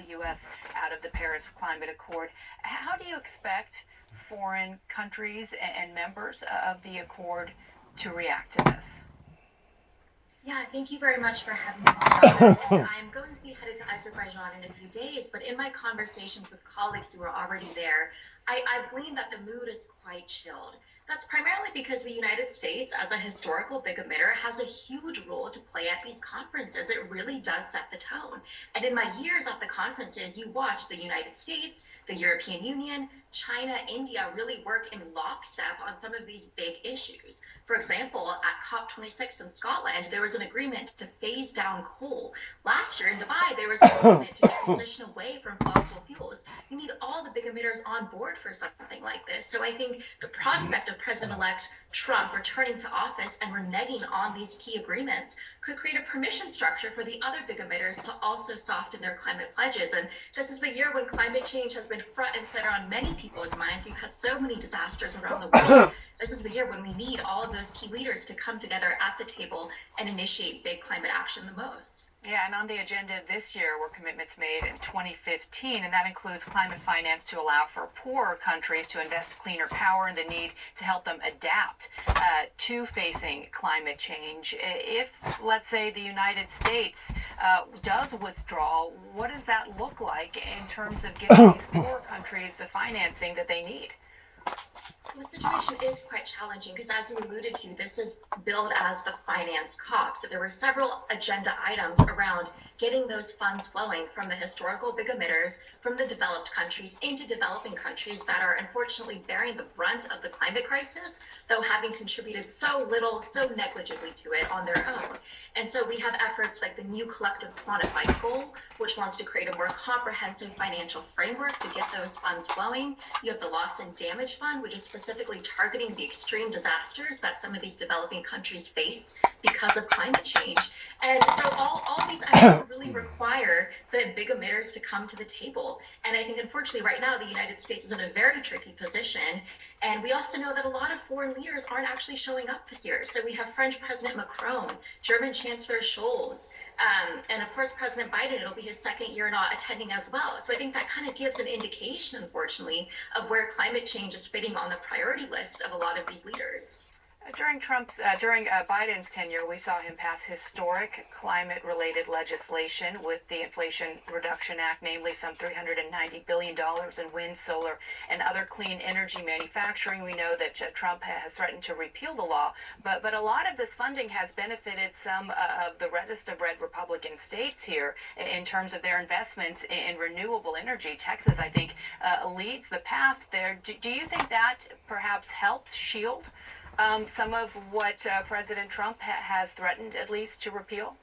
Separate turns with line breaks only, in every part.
the U.S. out of the Paris Climate Accord. How do you expect foreign countries and members of the Accord to react to this?
Yeah, thank you very much for having me on. And I'm going to be headed to Azerbaijan in a few days, but in my conversations with colleagues who are already there, I've gleaned that the mood is quite chilled. That's primarily because the United States, as a historical big emitter, has a huge role to play at these conferences. It really does set the tone. And in my years at the conferences, you watch the United States, the European Union, China, India really work in lockstep on some of these big issues. For example, at COP26 in Scotland, there was an agreement to phase down coal. Last year in Dubai, there was an agreement to transition away from fossil fuels. You need all the big emitters on board for something like this. So I think the prospect of President-elect Trump returning to office and reneging on these key agreements could create a permission structure for the other big emitters to also soften their climate pledges. And this is the year when climate change has been front and center on many people's minds. We've had so many disasters around the world. This is the year when we need all of those key leaders to come together at the table and initiate big climate action the most.
Yeah, and on the agenda this year were commitments made in 2015, and that includes climate finance to allow for poorer countries to invest in cleaner power and the need to help them adapt to facing climate change. If, let's say, the United States does withdraw, what does that look like in terms of giving these poorer countries the financing that they need?
The situation is quite challenging because, as you alluded to, this is billed as the finance COP. So there were several agenda items around getting those funds flowing from the historical big emitters, from the developed countries into developing countries that are unfortunately bearing the brunt of the climate crisis, though having contributed so little, so negligibly to it on their own. And so we have efforts like the new collective quantified goal, which wants to create a more comprehensive financial framework to get those funds flowing. You have the loss and damage fund, which is specifically targeting the extreme disasters that some of these developing countries face because of climate change. And so all these items really require the big emitters to come to the table. And I think, unfortunately, right now, the United States is in a very tricky position. And we also know that a lot of foreign leaders aren't actually showing up this year. So we have French President Macron, German Chancellor Scholz, and of course, President Biden. It'll be his second year not attending as well. So I think that kind of gives an indication, unfortunately, of where climate change is fitting on the priority list of a lot of these leaders.
During Biden's tenure, we saw him pass historic climate-related legislation with the Inflation Reduction Act, namely some $390 billion in wind, solar, and other clean energy manufacturing. We know that Trump has threatened to repeal the law, but a lot of this funding has benefited some of the reddest of red Republican states here in terms of their investments in renewable energy. Texas, I think, leads the path there. Do you think that perhaps helps shield some of what President Trump has threatened, at least, to repeal?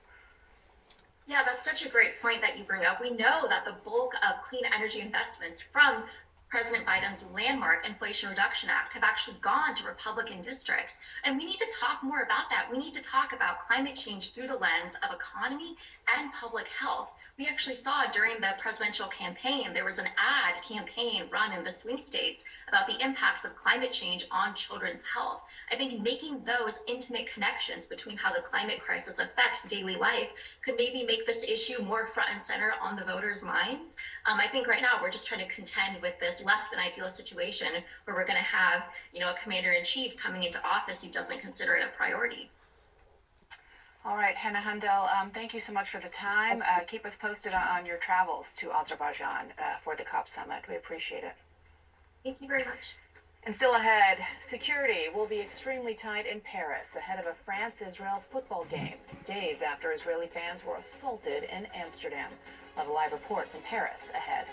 Yeah, that's such a great point that you bring up. We know that the bulk of clean energy investments from President Biden's landmark Inflation Reduction Act have actually gone to Republican districts. And we need to talk more about that. We need to talk about climate change through the lens of economy and public health. We actually saw during the presidential campaign, there was an ad campaign run in the swing states about the impacts of climate change on children's health. I think making those intimate connections between how the climate crisis affects daily life could maybe make this issue more front and center on the voters' minds. I think right now we're just trying to contend with this less than ideal situation where we're going to have, a commander-in-chief coming into office who doesn't consider it a priority.
All right, Hannah Hundel, thank you so much for the time. Keep us posted on your travels to Azerbaijan for the COP summit. We appreciate it.
Thank you very much.
And still ahead, security will be extremely tight in Paris ahead of a France-Israel football game, days after Israeli fans were assaulted in Amsterdam. We'll have a live report from Paris ahead.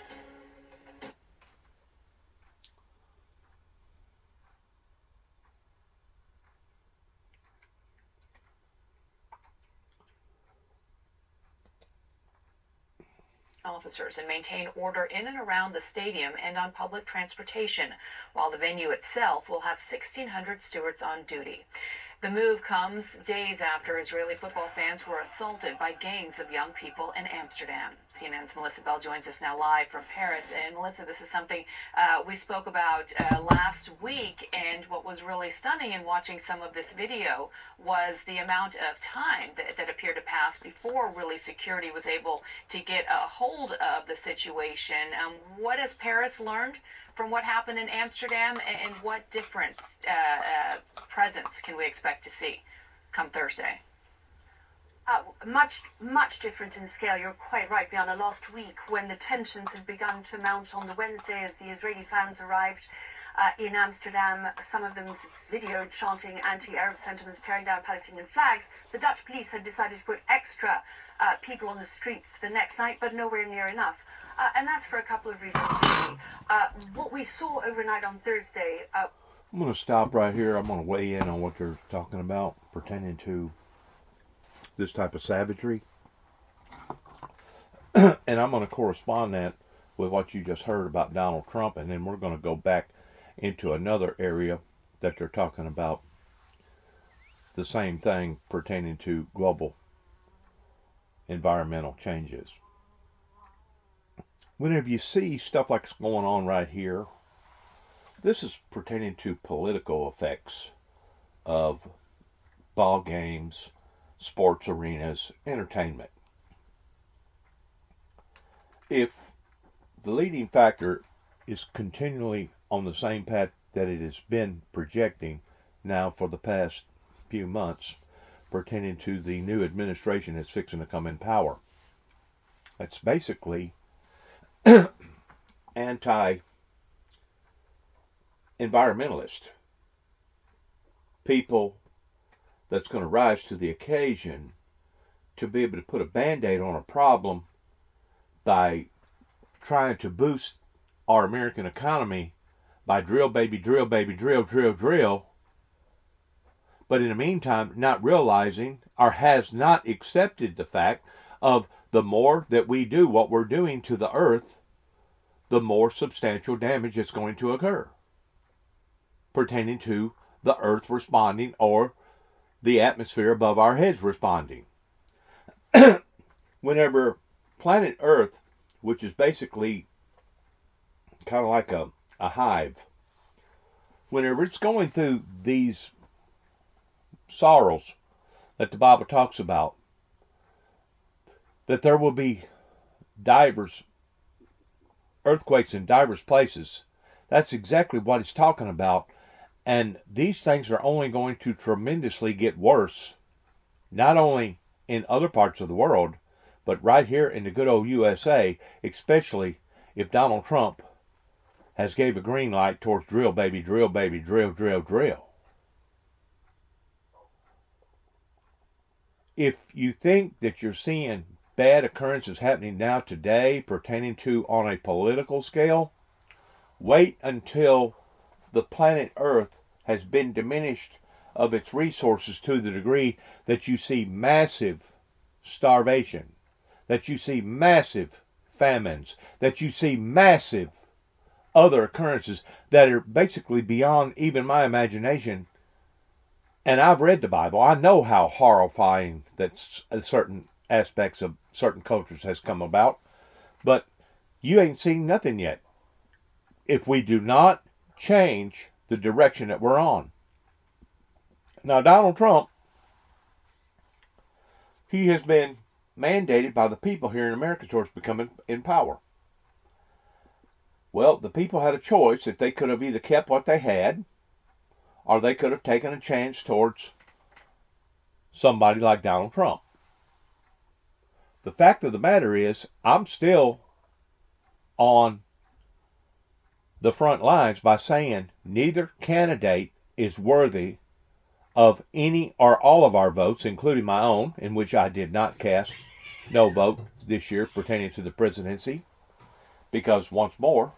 Officers and maintain order in and around the stadium and on public transportation, while the venue itself will have 1,600 stewards on duty. The move comes days after Israeli football fans were assaulted by gangs of young people in Amsterdam. CNN's Melissa Bell joins us now live from Paris. And Melissa, this is something we spoke about last week, and what was really stunning in watching some of this video was the amount of time that appeared to pass before really security was able to get a hold of the situation. What has Paris learned from what happened in Amsterdam, and what different presence can we expect to see come Thursday?
Much different in scale. You're quite right, Bianna. Last week, when the tensions had begun to mount on the Wednesday as the Israeli fans arrived in Amsterdam, some of them videoed chanting anti-Arab sentiments, tearing down Palestinian flags, the Dutch police had decided to put extra people on the streets the next night, but nowhere near enough. And that's for a couple of reasons, really. What we saw overnight on Thursday...
I'm going to stop right here. I'm going to weigh in on what they're talking about pertaining to this type of savagery. And I'm going to correspond that with what you just heard about Donald Trump, and then we're going to go back into another area that they're talking about the same thing pertaining to global environmental changes. Whenever you see stuff like what's going on right here, this is pertaining to political effects of ball games, sports arenas, entertainment. If the leading factor is continually on the same path that it has been projecting now for the past few months, pertaining to the new administration that's fixing to come in power, that's basically anti-environmentalist people that's going to rise to the occasion to be able to put a band-aid on a problem by trying to boost our American economy by drill, baby, drill, baby, drill, drill, drill, but in the meantime not realizing or has not accepted the fact of the more that we do what we're doing to the earth, the more substantial damage is going to occur pertaining to the earth responding or the atmosphere above our heads responding. Whenever planet Earth, which is basically kind of like a hive, whenever it's going through these sorrows that the Bible talks about, that there will be divers earthquakes in divers places, that's exactly what he's talking about. And these things are only going to tremendously get worse, not only in other parts of the world, but right here in the good old USA, especially if Donald Trump has gave a green light towards drill, baby, drill, baby, drill, drill, drill. If you think that you're seeing bad occurrences happening now today pertaining to on a political scale, wait until the planet Earth has been diminished of its resources to the degree that you see massive starvation, that you see massive famines, that you see massive other occurrences that are basically beyond even my imagination. And I've read the Bible. I know how horrifying that certain aspects of certain cultures has come about, but you ain't seen nothing yet if we do not change the direction that we're on. Now, Donald Trump, he has been mandated by the people here in America towards becoming in power. Well, the people had a choice that they could have either kept what they had, or they could have taken a chance towards somebody like Donald Trump. The fact of the matter is, I'm still on the front lines by saying neither candidate is worthy of any or all of our votes, including my own, in which I did not cast no vote this year pertaining to the presidency, because once more,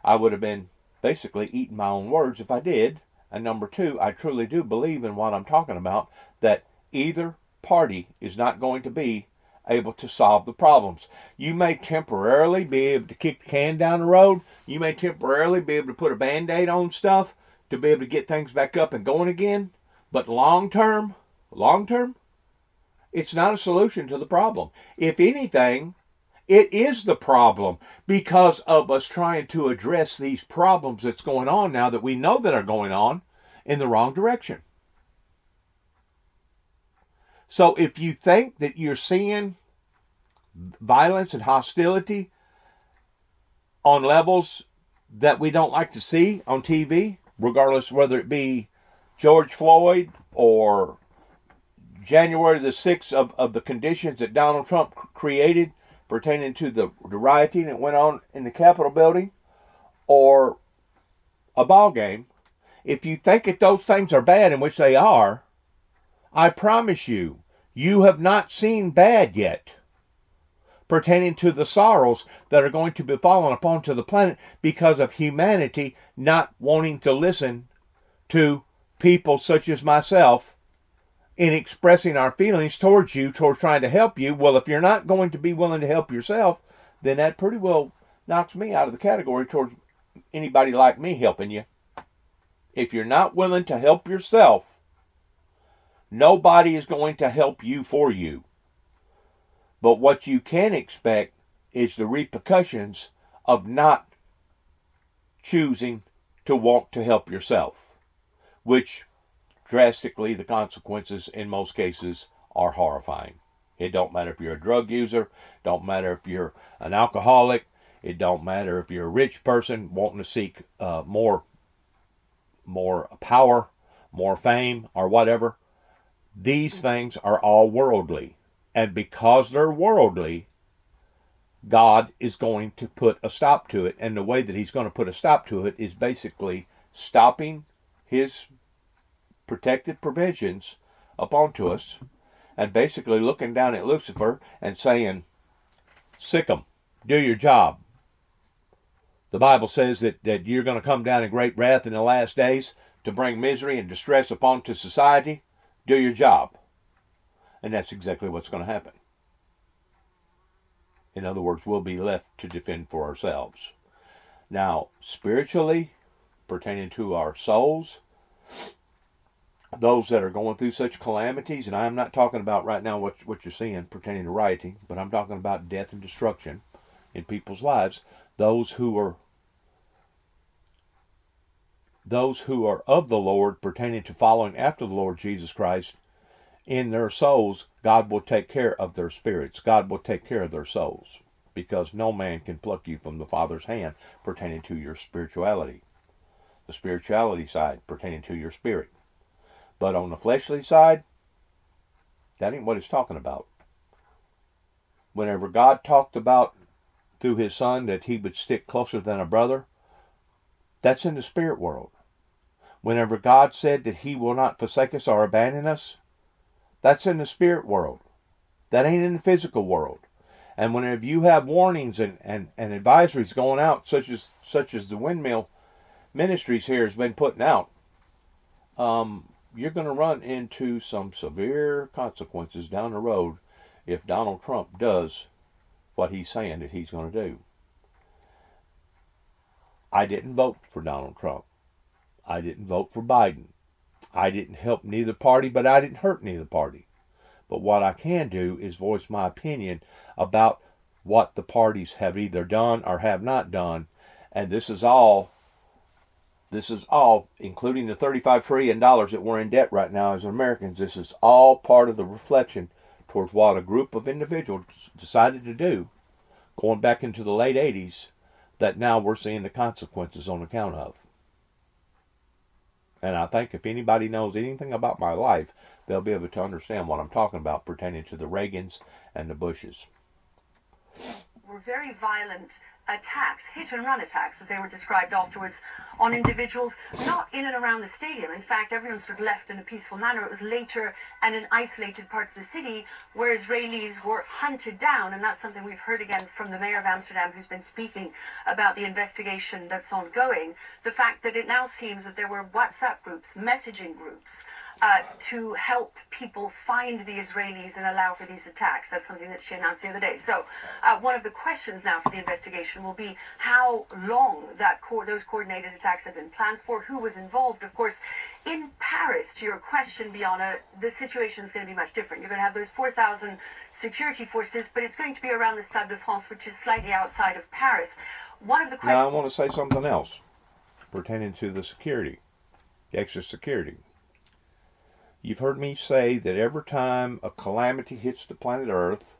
I would have been basically eating my own words if I did. And number two, I truly do believe in what I'm talking about, that either party is not going to be able to solve the problems. You may temporarily be able to kick the can down the road. You may temporarily be able to put a band-aid on stuff to be able to get things back up and going again. But long term, it's not a solution to the problem. If anything, It is the problem because of us trying to address these problems that's going on now that we know that are going on in the wrong direction. So if you think that you're seeing violence and hostility on levels that we don't like to see on TV, regardless whether it be George Floyd or January the 6th of the conditions that Donald Trump created pertaining to the rioting that went on in the Capitol building, or a ball game, if you think that those things are bad, in which they are, I promise you, you have not seen bad yet pertaining to the sorrows that are going to be fallen upon to the planet because of humanity not wanting to listen to people such as myself in expressing our feelings towards you, towards trying to help you. Well, if you're not going to be willing to help yourself, then that pretty well knocks me out of the category towards anybody like me helping you. If you're not willing to help yourself, nobody is going to help you for you. But what you can expect is the repercussions of not choosing to want to help yourself, which drastically the consequences in most cases are horrifying. It don't matter if you're a drug user, don't matter if you're an alcoholic, it don't matter if you're a rich person wanting to seek more power, more fame, or whatever. These things are all worldly. And because they're worldly, God is going to put a stop to it. And the way that he's going to put a stop to it is basically stopping his protected provisions upon to us and basically looking down at Lucifer and saying, sick 'em, do your job. The Bible says that you're going to come down in great wrath in the last days to bring misery and distress upon to society. Do your job. And that's exactly what's going to happen. In other words, we'll be left to defend for ourselves. Now, spiritually, pertaining to our souls, those that are going through such calamities, and I'm not talking about right now what you're seeing pertaining to rioting, but I'm talking about death and destruction in people's lives, those who are of the Lord, pertaining to following after the Lord Jesus Christ, in their souls, God will take care of their spirits. God will take care of their souls, because no man can pluck you from the Father's hand pertaining to your spirituality. The spirituality side pertaining to your spirit. But on the fleshly side, that ain't what it's talking about. Whenever God talked about through his Son that he would stick closer than a brother, that's in the spirit world. Whenever God said that he will not forsake us or abandon us, that's in the spirit world. That ain't in the physical world. And whenever you have warnings and advisories going out, such as the Windmill Ministries here has been putting out, you're going to run into some severe consequences down the road if Donald Trump does what he's saying that he's going to do. I didn't vote for Donald Trump. I didn't vote for Biden. I didn't help neither party, but I didn't hurt neither party. But what I can do is voice my opinion about what the parties have either done or have not done. And this is all, including the $35 trillion that we're in debt right now as Americans, this is all part of the reflection towards what a group of individuals decided to do going back into the late 80s that now we're seeing the consequences on account of. And I think if anybody knows anything about my life, they'll be able to understand what I'm talking about pertaining to the Reagans and the Bushes.
Were very violent attacks, hit and run attacks, as they were described afterwards, on individuals not in and around the stadium. In fact, everyone sort of left in a peaceful manner. It was later and in isolated parts of the city where Israelis were hunted down, and that's something we've heard again from the mayor of Amsterdam, who's been speaking about the investigation that's ongoing. The fact that it now seems that there were WhatsApp groups, messaging groups, to help people find the Israelis and allow for these attacks. That's something that she announced the other day. So one of the questions now for the investigation will be how long those coordinated attacks have been planned for, who was involved. Of course, in Paris, to your question, Bianna, the situation is going to be much different. You're going to have those 4,000 security forces, but it's going to be around the Stade de France, which is slightly outside of Paris. One of the questions...
Now I want to say something else pertaining to the security, the extra security. You've heard me say that every time a calamity hits the planet Earth,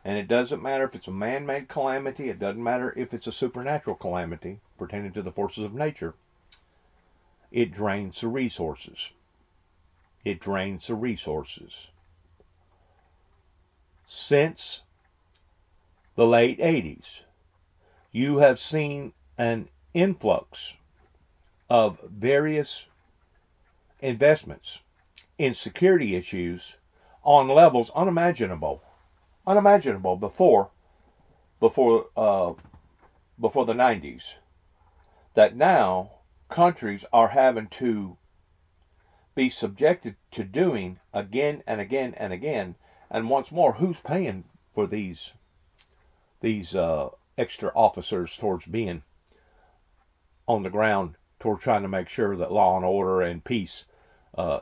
and it doesn't matter if it's a man-made calamity, it doesn't matter if it's a supernatural calamity pertaining to the forces of nature, it drains the resources. It drains the resources. Since the late 80s, you have seen an influx of various investments in security issues on levels unimaginable before the 90s, that now countries are having to be subjected to doing again and again and again. And once more, who's paying for these extra officers towards being on the ground, toward trying to make sure that law and order and peace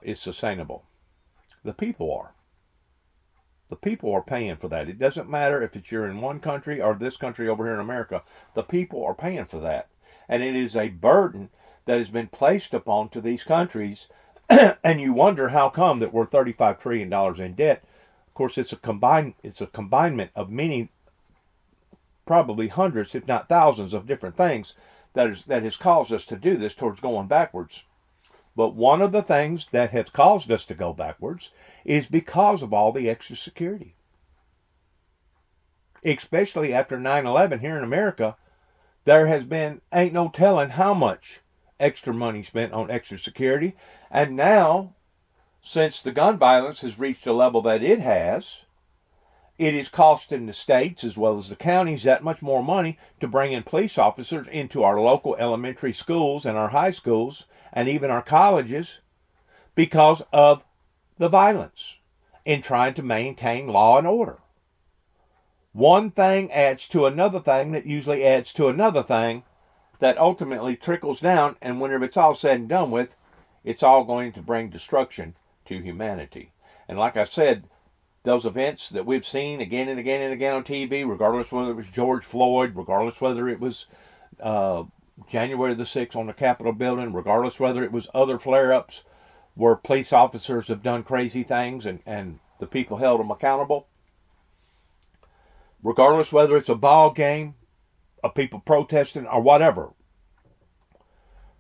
is sustainable? The people are. The people are paying for that. It doesn't matter if it's you're in one country or this country over here in America. The people are paying for that. And it is a burden that has been placed upon to these countries. And you wonder how come that we're $35 trillion in debt. Of course, it's a combination of many, probably hundreds, if not thousands, of different things that has caused us to do this towards going backwards. But one of the things that has caused us to go backwards is because of all the extra security. Especially after 9/11 here in America, there has been, ain't no telling how much extra money spent on extra security. And now, since the gun violence has reached a level that it has, it is costing the states as well as the counties that much more money to bring in police officers into our local elementary schools and our high schools and even our colleges because of the violence in trying to maintain law and order. One thing adds to another thing that usually adds to another thing that ultimately trickles down, and whenever it's all said and done with, it's all going to bring destruction to humanity. And like I said, those events that we've seen again and again and again on TV, regardless whether it was George Floyd, regardless whether it was January the 6th on the Capitol building, regardless whether it was other flare-ups where police officers have done crazy things and the people held them accountable, regardless whether it's a ball game, of people protesting, or whatever.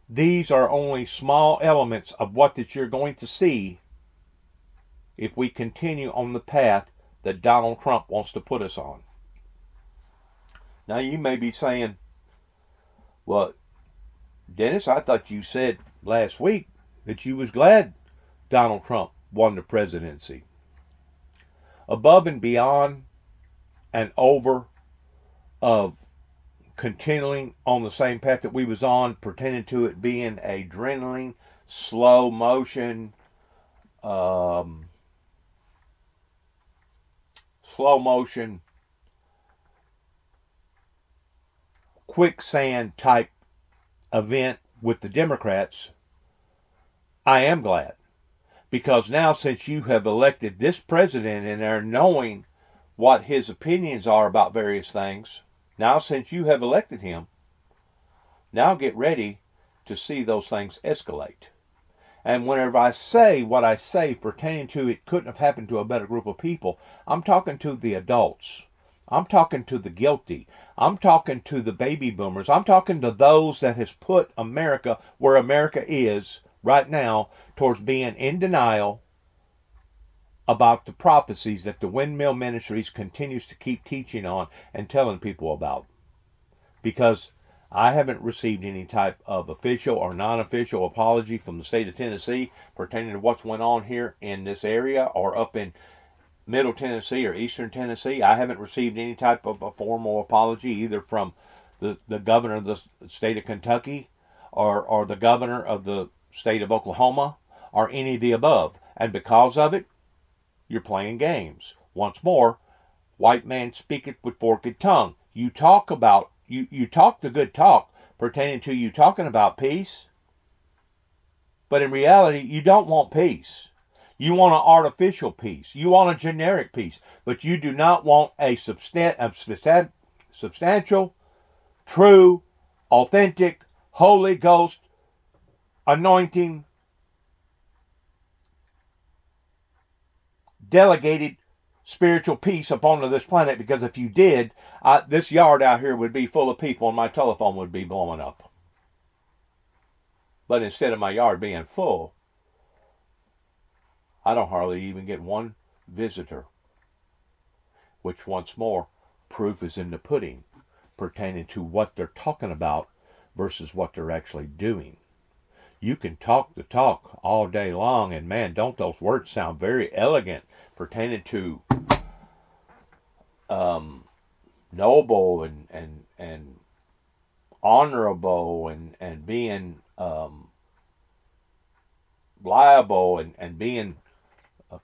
These are only small elements of what that you're going to see if we continue on the path that Donald Trump wants to put us on. Now you may be saying, well, Dennis, I thought you said last week that you was glad Donald Trump won the presidency. Above and beyond and over of continuing on the same path that we was on, pertaining to it being adrenaline, slow motion, quicksand type event with the Democrats, I am glad. Because now, since you have elected this president in there, knowing what his opinions are about various things, now since you have elected him, now get ready to see those things escalate. And whenever I say what I say pertaining to it couldn't have happened to a better group of people, I'm talking to the adults. I'm talking to the guilty. I'm talking to the baby boomers. I'm talking to those that has put America where America is right now towards being in denial about the prophecies that the Windmill Ministries continues to keep teaching on and telling people about. Because I haven't received any type of official or non-official apology from the state of Tennessee pertaining to what's went on here in this area or up in Middle Tennessee or Eastern Tennessee. I haven't received any type of a formal apology either from the governor of the state of Kentucky or the governor of the state of Oklahoma or any of the above. And because of it, you're playing games. Once more, white man speaketh with forked tongue. You talk the good talk pertaining to you talking about peace, but in reality, you don't want peace. You want an artificial peace. You want a generic peace, but you do not want a substantial, true, authentic, Holy Ghost anointing, delegated spiritual peace upon this planet, because if you did, this yard out here would be full of people and my telephone would be blowing up. But instead of my yard being full, I don't hardly even get one visitor. Which, once more, proof is in the pudding pertaining to what they're talking about versus what they're actually doing. You can talk the talk all day long, and man, don't those words sound very elegant pertaining to noble and honorable and being liable and being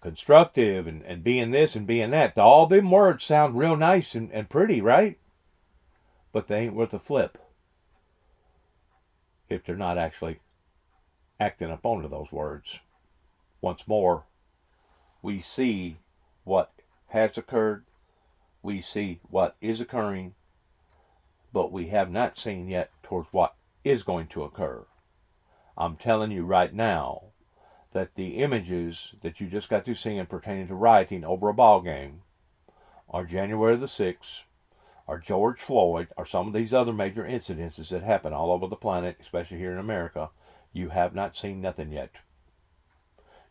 constructive and being this and being that. All them words sound real nice and pretty, right? But they ain't worth a flip if they're not actually acting up onto those words. Once more, we see what has occurred, we see what is occurring, but we have not seen yet towards what is going to occur. I'm telling you right now that the images that you just got through seeing pertaining to rioting over a ball game, or January the 6th, or George Floyd, or some of these other major incidences that happen all over the planet, especially here in America, you have not seen nothing yet.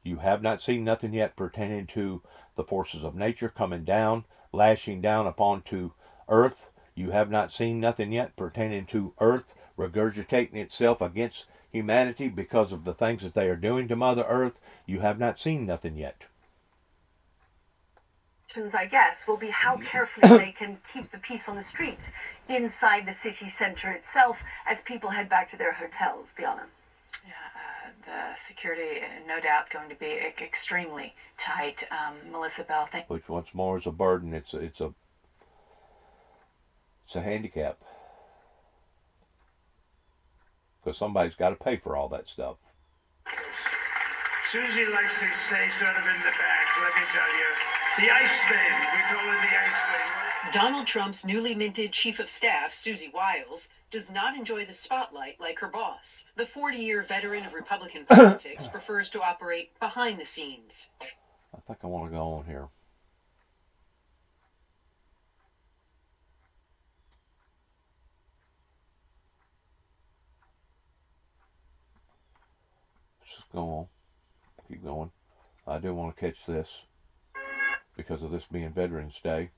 You have not seen nothing yet pertaining to the forces of nature coming down, lashing down upon to earth. You have not seen nothing yet pertaining to earth regurgitating itself against humanity because of the things that they are doing to Mother Earth. You have not seen nothing yet.
I guess, will be how carefully they can keep the peace on the streets inside the city centre itself as people head back to their hotels, Bianna.
Yeah, the security, no doubt, going to be extremely tight. Melissa Bell, thank you.
Which, once more, is a burden. It's a handicap. Because somebody's got to pay for all that stuff.
Susie likes to stay sort of in the back, let me tell you. The ice bin, we call her the ice bin.
Donald Trump's newly minted chief of staff, Susie Wiles, does not enjoy the spotlight like her boss. The 40-year veteran of Republican politics prefers to operate behind the scenes.
I think I want to go on here. Let's just go on. Keep going. I do want to catch this because of this being Veterans Day.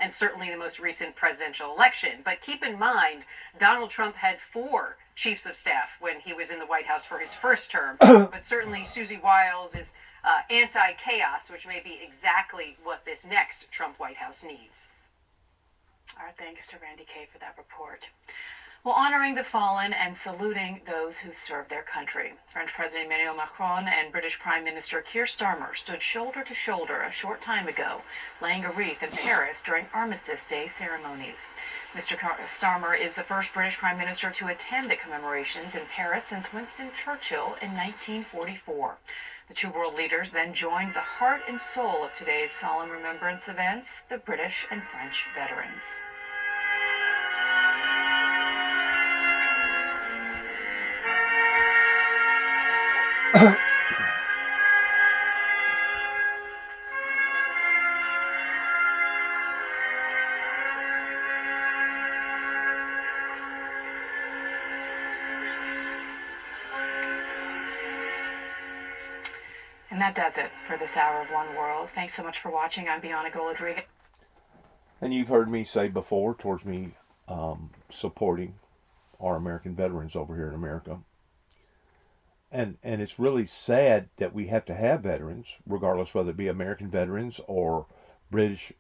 And certainly the most recent presidential election. But keep in mind, Donald Trump had 4 chiefs of staff when he was in the White House for his first term. But certainly Susie Wiles is anti-chaos, which may be exactly what this next Trump White House needs. Our thanks to Randy Kay for that report. Well, honoring the fallen and saluting those who've served their country. French President Emmanuel Macron and British Prime Minister Keir Starmer stood shoulder to shoulder a short time ago, laying a wreath in Paris during Armistice Day ceremonies. Mr. Starmer is the first British Prime Minister to attend the commemorations in Paris since Winston Churchill in 1944. The two world leaders then joined the heart and soul of today's solemn remembrance events, the British and French veterans. And that does it for this hour of One World. Thanks so much for watching. I'm Bianna Goladriga.
And you've heard me say before towards me supporting our American veterans over here in America. And it's really sad that we have to have veterans, regardless whether it be American veterans or British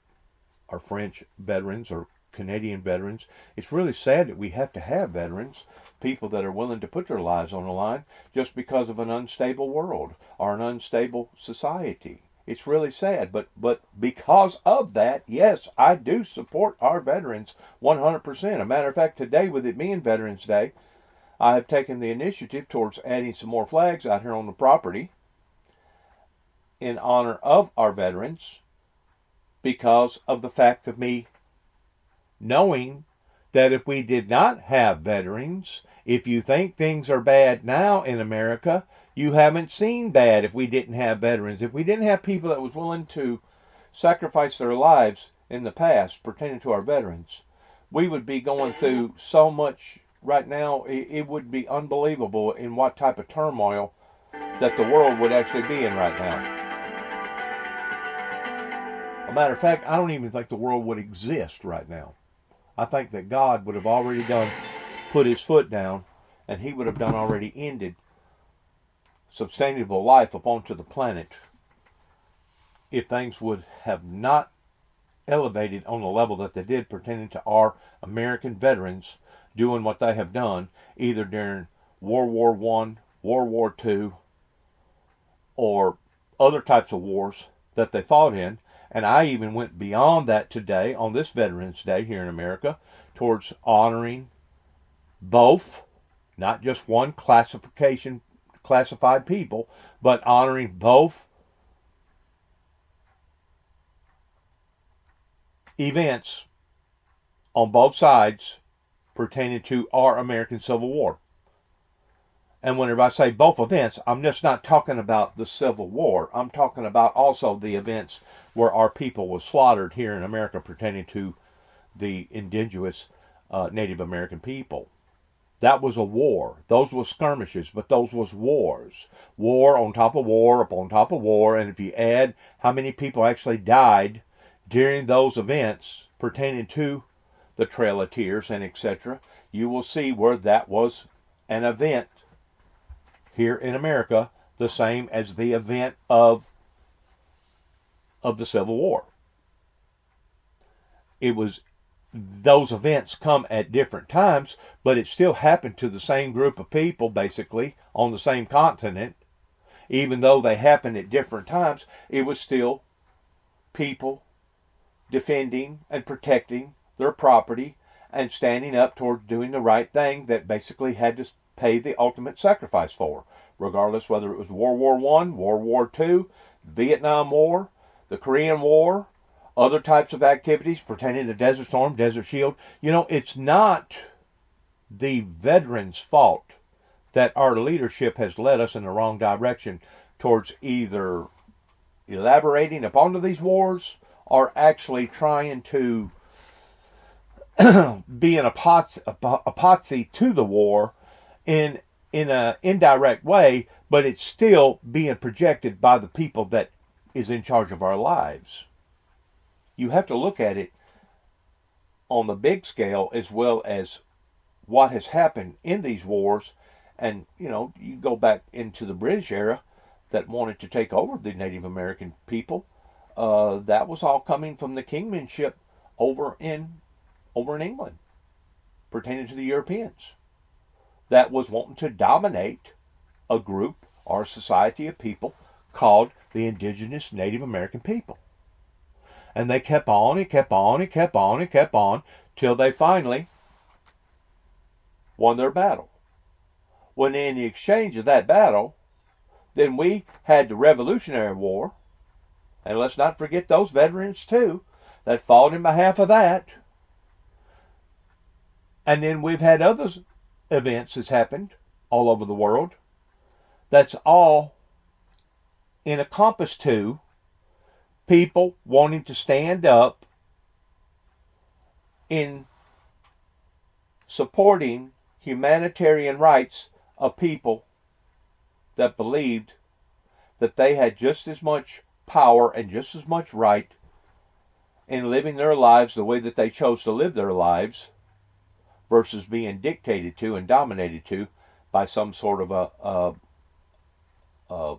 or French veterans or Canadian veterans. It's really sad that we have to have veterans, people that are willing to put their lives on the line just because of an unstable world or an unstable society. It's really sad, but because of that, yes, I do support our veterans 100%. A matter of fact, today, with it being Veterans Day, I have taken the initiative towards adding some more flags out here on the property in honor of our veterans, because of the fact of me knowing that if we did not have veterans, if you think things are bad now in America, you haven't seen bad if we didn't have veterans. If we didn't have people that was willing to sacrifice their lives in the past pertaining to our veterans, we would be going through so much right now. It would be unbelievable in what type of turmoil that the world would actually be in right now. A matter of fact, I don't even think the world would exist right now. I think that God would have already put his foot down, and he would have already ended sustainable life upon to the planet if things would have not elevated on the level that they did pertaining to our American veterans doing what they have done, either during World War I, World War II, or other types of wars that they fought in. And I even went beyond that today on this Veterans Day here in America towards honoring both, not just one classified people, but honoring both events on both sides pertaining to our American Civil War. And whenever I say both events, I'm just not talking about the Civil War. I'm talking about also the events where our people was slaughtered here in America pertaining to the indigenous Native American people. That was a war. Those were skirmishes, but those was wars. War on top of war upon top of war. And if you add how many people actually died during those events pertaining to the Trail of Tears and etc., you will see where that was an event here in America, the same as the event of the Civil War. It was, those events come at different times, but it still happened to the same group of people, basically, on the same continent. Even though they happened at different times, it was still people defending and protecting their property and standing up towards doing the right thing that basically had to pay the ultimate sacrifice for, regardless whether it was World War I, World War II, Vietnam War, the Korean War, other types of activities pertaining to Desert Storm, Desert Shield. You know, it's not the veterans' fault that our leadership has led us in the wrong direction towards either elaborating upon these wars or actually trying to be an epoxy to the war in an indirect way, but it's still being projected by the people that is in charge of our lives. You have to look at it on the big scale as well as what has happened in these wars. And, you know, you go back into the British era that wanted to take over the Native American people. That was all coming from the kingmanship over in England, pertaining to the Europeans, that was wanting to dominate a group or a society of people called the indigenous Native American people. And they kept on and kept on and kept on and kept on till they finally won their battle. When in the exchange of that battle, then we had the Revolutionary War, and let's not forget those veterans too that fought in behalf of that. And then we've had other events that's happened all over the world. That's all in a compass to people wanting to stand up in supporting humanitarian rights of people that believed that they had just as much power and just as much right in living their lives the way that they chose to live their lives versus being dictated to and dominated to by some sort of a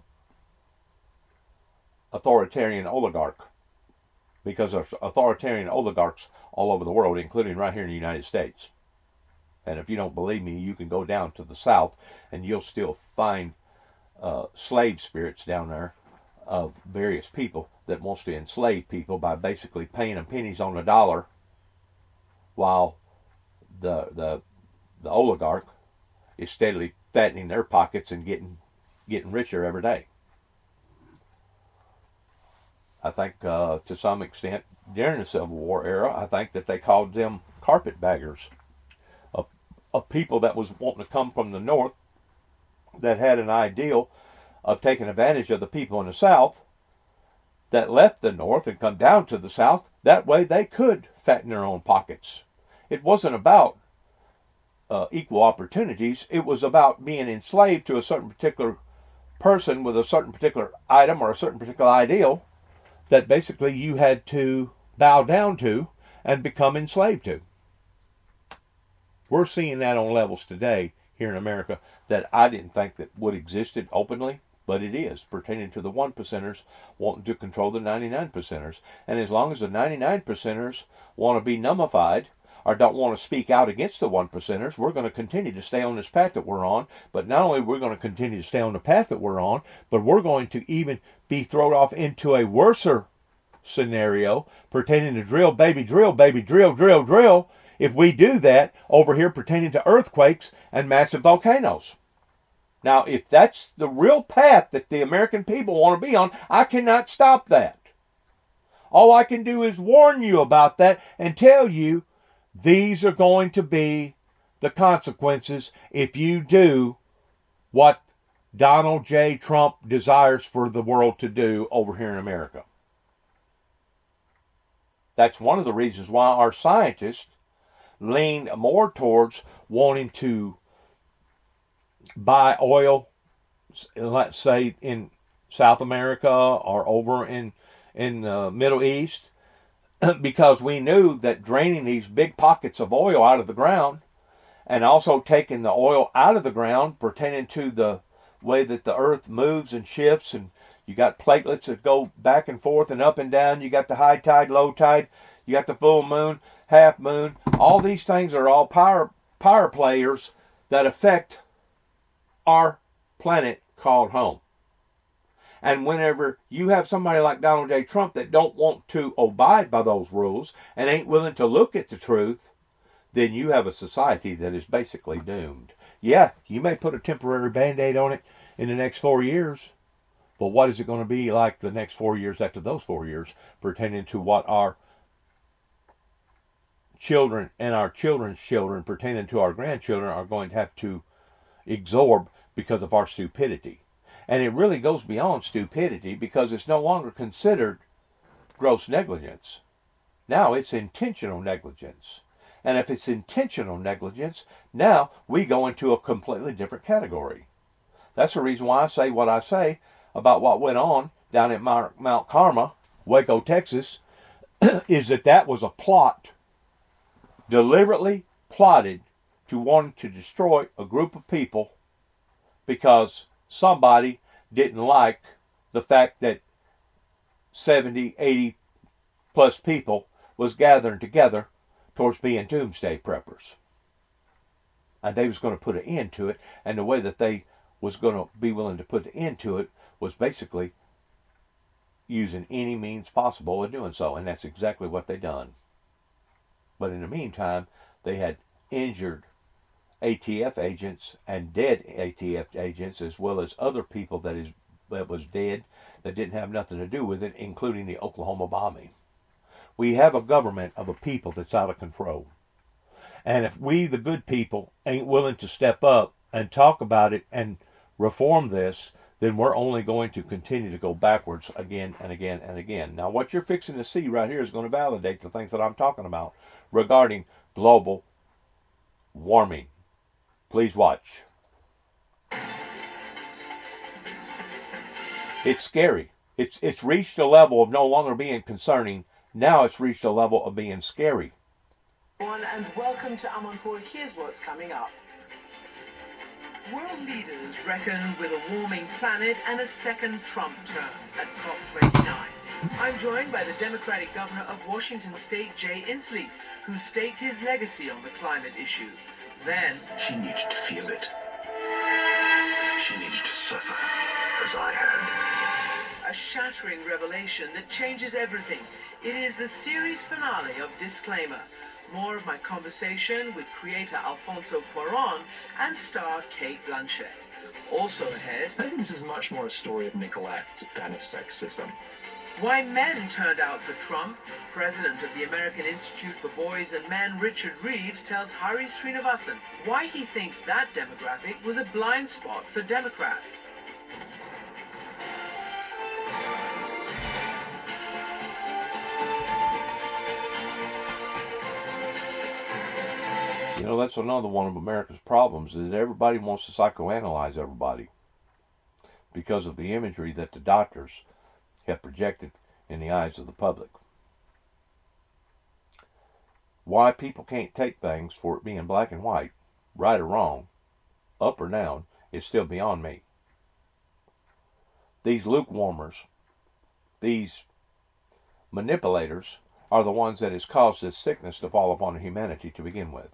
authoritarian oligarch. because there's authoritarian oligarchs all over the world, including right here in the United States. And if you don't believe me, you can go down to the South and you'll still find slave spirits down there of various people that wants to enslave people by basically paying them pennies on the dollar, while the oligarch is steadily fattening their pockets and getting richer every day. I think to some extent during the Civil War era, I think that they called them carpetbaggers, of people that was wanting to come from the North that had an ideal of taking advantage of the people in the South that left the North and come down to the South. That way they could fatten their own pockets. It wasn't about equal opportunities. It was about being enslaved to a certain particular person with a certain particular item or a certain particular ideal that basically you had to bow down to and become enslaved to. We're seeing that on levels today here in America that I didn't think that would existed openly, but it is, pertaining to the 1%ers wanting to control the 99%ers. And as long as the 99%ers want to be nullified or don't want to speak out against the 1%ers, we're going to continue to stay on this path that we're on. But not only we're going to continue to stay on the path that we're on, but we're going to even be thrown off into a worser scenario pertaining to drill, baby, drill, baby, drill, drill, drill. If we do that over here pertaining to earthquakes and massive volcanoes. Now, if that's the real path that the American people want to be on, I cannot stop that. All I can do is warn you about that and tell you these are going to be the consequences if you do what Donald J. Trump desires for the world to do over here in America. That's one of the reasons why our scientists lean more towards wanting to buy oil, let's say in South America or over in the Middle East, because we knew that draining these big pockets of oil out of the ground and also taking the oil out of the ground pertaining to the way that the earth moves and shifts, and you got platelets that go back and forth and up and down, you got the high tide, low tide, you got the full moon, half moon. All these things are all power players that affect our planet called home. And whenever you have somebody like Donald J. Trump that don't want to abide by those rules and ain't willing to look at the truth, then you have a society that is basically doomed. Yeah, you may put a temporary Band-Aid on it in the next 4 years, but what is it going to be like the next 4 years after those 4 years pertaining to what our children and our children's children pertaining to our grandchildren are going to have to absorb because of our stupidity. And it really goes beyond stupidity because it's no longer considered gross negligence. Now it's intentional negligence. And if it's intentional negligence, now we go into a completely different category. That's the reason why I say what I say about what went on down at Mount Carmel, Waco, Texas, is that was a plot, deliberately plotted to want to destroy a group of people because somebody didn't like the fact that 70, 80 plus people was gathering together towards being doomsday preppers. And they was going to put an end to it, and the way that they was going to be willing to put an end to it was basically using any means possible of doing so, and that's exactly what they done. But in the meantime, they had injured ATF agents and dead ATF agents, as well as other people that was dead that didn't have nothing to do with it, including the Oklahoma bombing. We have a government of a people that's out of control. And if we, the good people, ain't willing to step up and talk about it and reform this, then we're only going to continue to go backwards again and again and again. Now, what you're fixing to see right here is going to validate the things that I'm talking about regarding global warming. Please watch. It's scary. It's reached a level of no longer being concerning. Now it's reached a level of being scary.
And welcome to Amanpour. Here's what's coming up. World leaders reckon with a warming planet and a second Trump term at COP29. I'm joined by the Democratic governor of Washington State, Jay Inslee, who staked his legacy on the climate issue. Then,
She needed to feel it. She needed to suffer, as I had.
a shattering revelation that changes everything. It is the series finale of Disclaimer. More of my conversation with creator Alfonso Cuarón and star Kate Blanchett. Also ahead,
I think this is much more a story of neglect than of sexism.
why men turned out for Trump. President of the American Institute for Boys and Men, Richard Reeves, tells Hari Srinivasan why he thinks that demographic was a blind spot for Democrats.
You know, that's another one of America's problems, is that everybody wants to psychoanalyze everybody because of the imagery that the doctors have projected in the eyes of the public. Why people can't take things for it being black and white, right or wrong, up or down, is still beyond me. These lukewarmers, these manipulators, are the ones that has caused this sickness to fall upon humanity to begin with.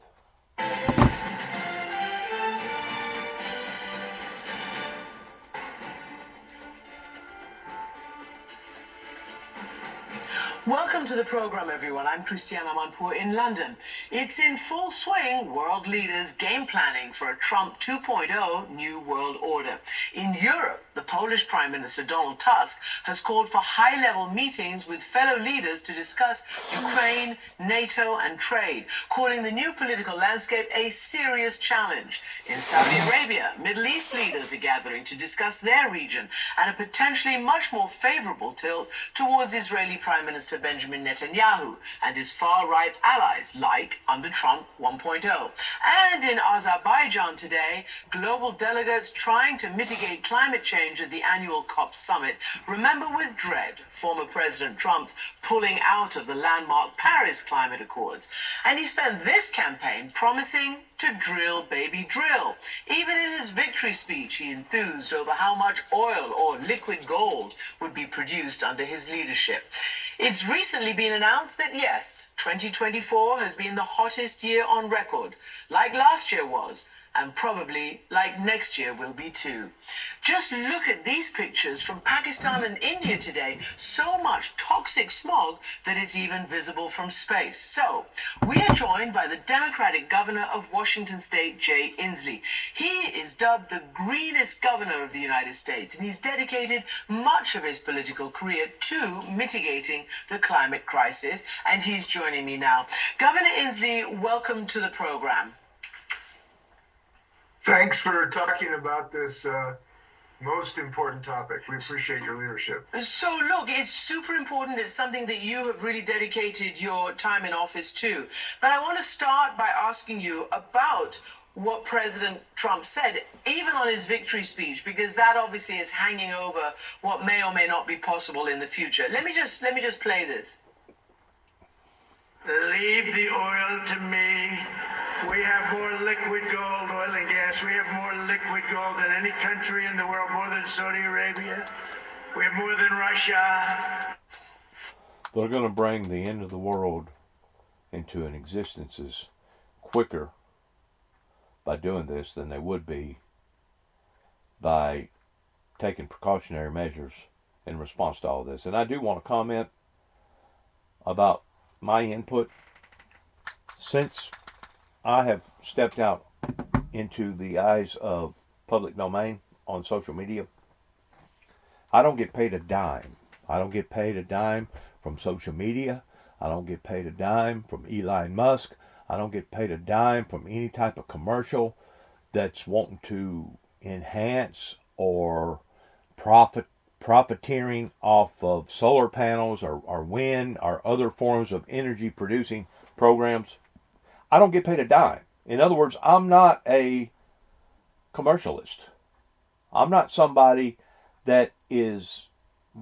Welcome to the program, everyone. I'm Christiane Amanpour in London. It's in full swing, world leaders game planning for a Trump 2.0 New World Order. In Europe, the Polish Prime Minister Donald Tusk has called for high-level meetings with fellow leaders to discuss Ukraine, NATO, and trade, calling the new political landscape a serious challenge. In Saudi Arabia, Middle East leaders are gathering to discuss their region and a potentially much more favorable tilt towards Israeli Prime Minister Benjamin Netanyahu and his far-right allies, like under Trump 1.0. And in Azerbaijan today, global delegates trying to mitigate climate change at the annual COP summit remember with dread former President Trump's pulling out of the landmark Paris climate accords. And he spent this campaign promising to drill, baby, drill. Even in his victory speech, he enthused over how much oil or liquid gold would be produced under his leadership. It's recently been announced that yes, 2024 has been the hottest year on record, like last year was, and probably like next year will be too. Just look at these pictures from Pakistan and India today. So much toxic smog that it's even visible from space. So, we are joined by the Democratic governor of Washington State, Jay Inslee. He is dubbed the greenest governor of the United States, and he's dedicated much of his political career to mitigating the climate crisis, and he's joining me now. Governor Inslee, welcome to the program.
Thanks for talking about this most important topic. We appreciate your leadership.
So look, it's super important. It's something that you have really dedicated your time in office to. But I want to start by asking you about what President Trump said, even on his victory speech, because that obviously is hanging over what may or may not be possible in the future. Let me just play this.
Leave the oil to me. We have more liquid gold, oil and gas. We have more liquid gold than any country in the world, more than Saudi Arabia. We have more than Russia.
They're going to bring the end of the world into an existence quicker by doing this than they would be by taking precautionary measures in response to all this. And I do want to comment about my input. Since I have stepped out into the eyes of public domain on social media, I don't get paid a dime. I don't get paid a dime from social media. I don't get paid a dime from Elon Musk. I don't get paid a dime from any type of commercial that's wanting to enhance or profiteering off of solar panels or wind or other forms of energy producing programs. I don't get paid a dime. In other words, I'm not a commercialist. I'm not somebody that is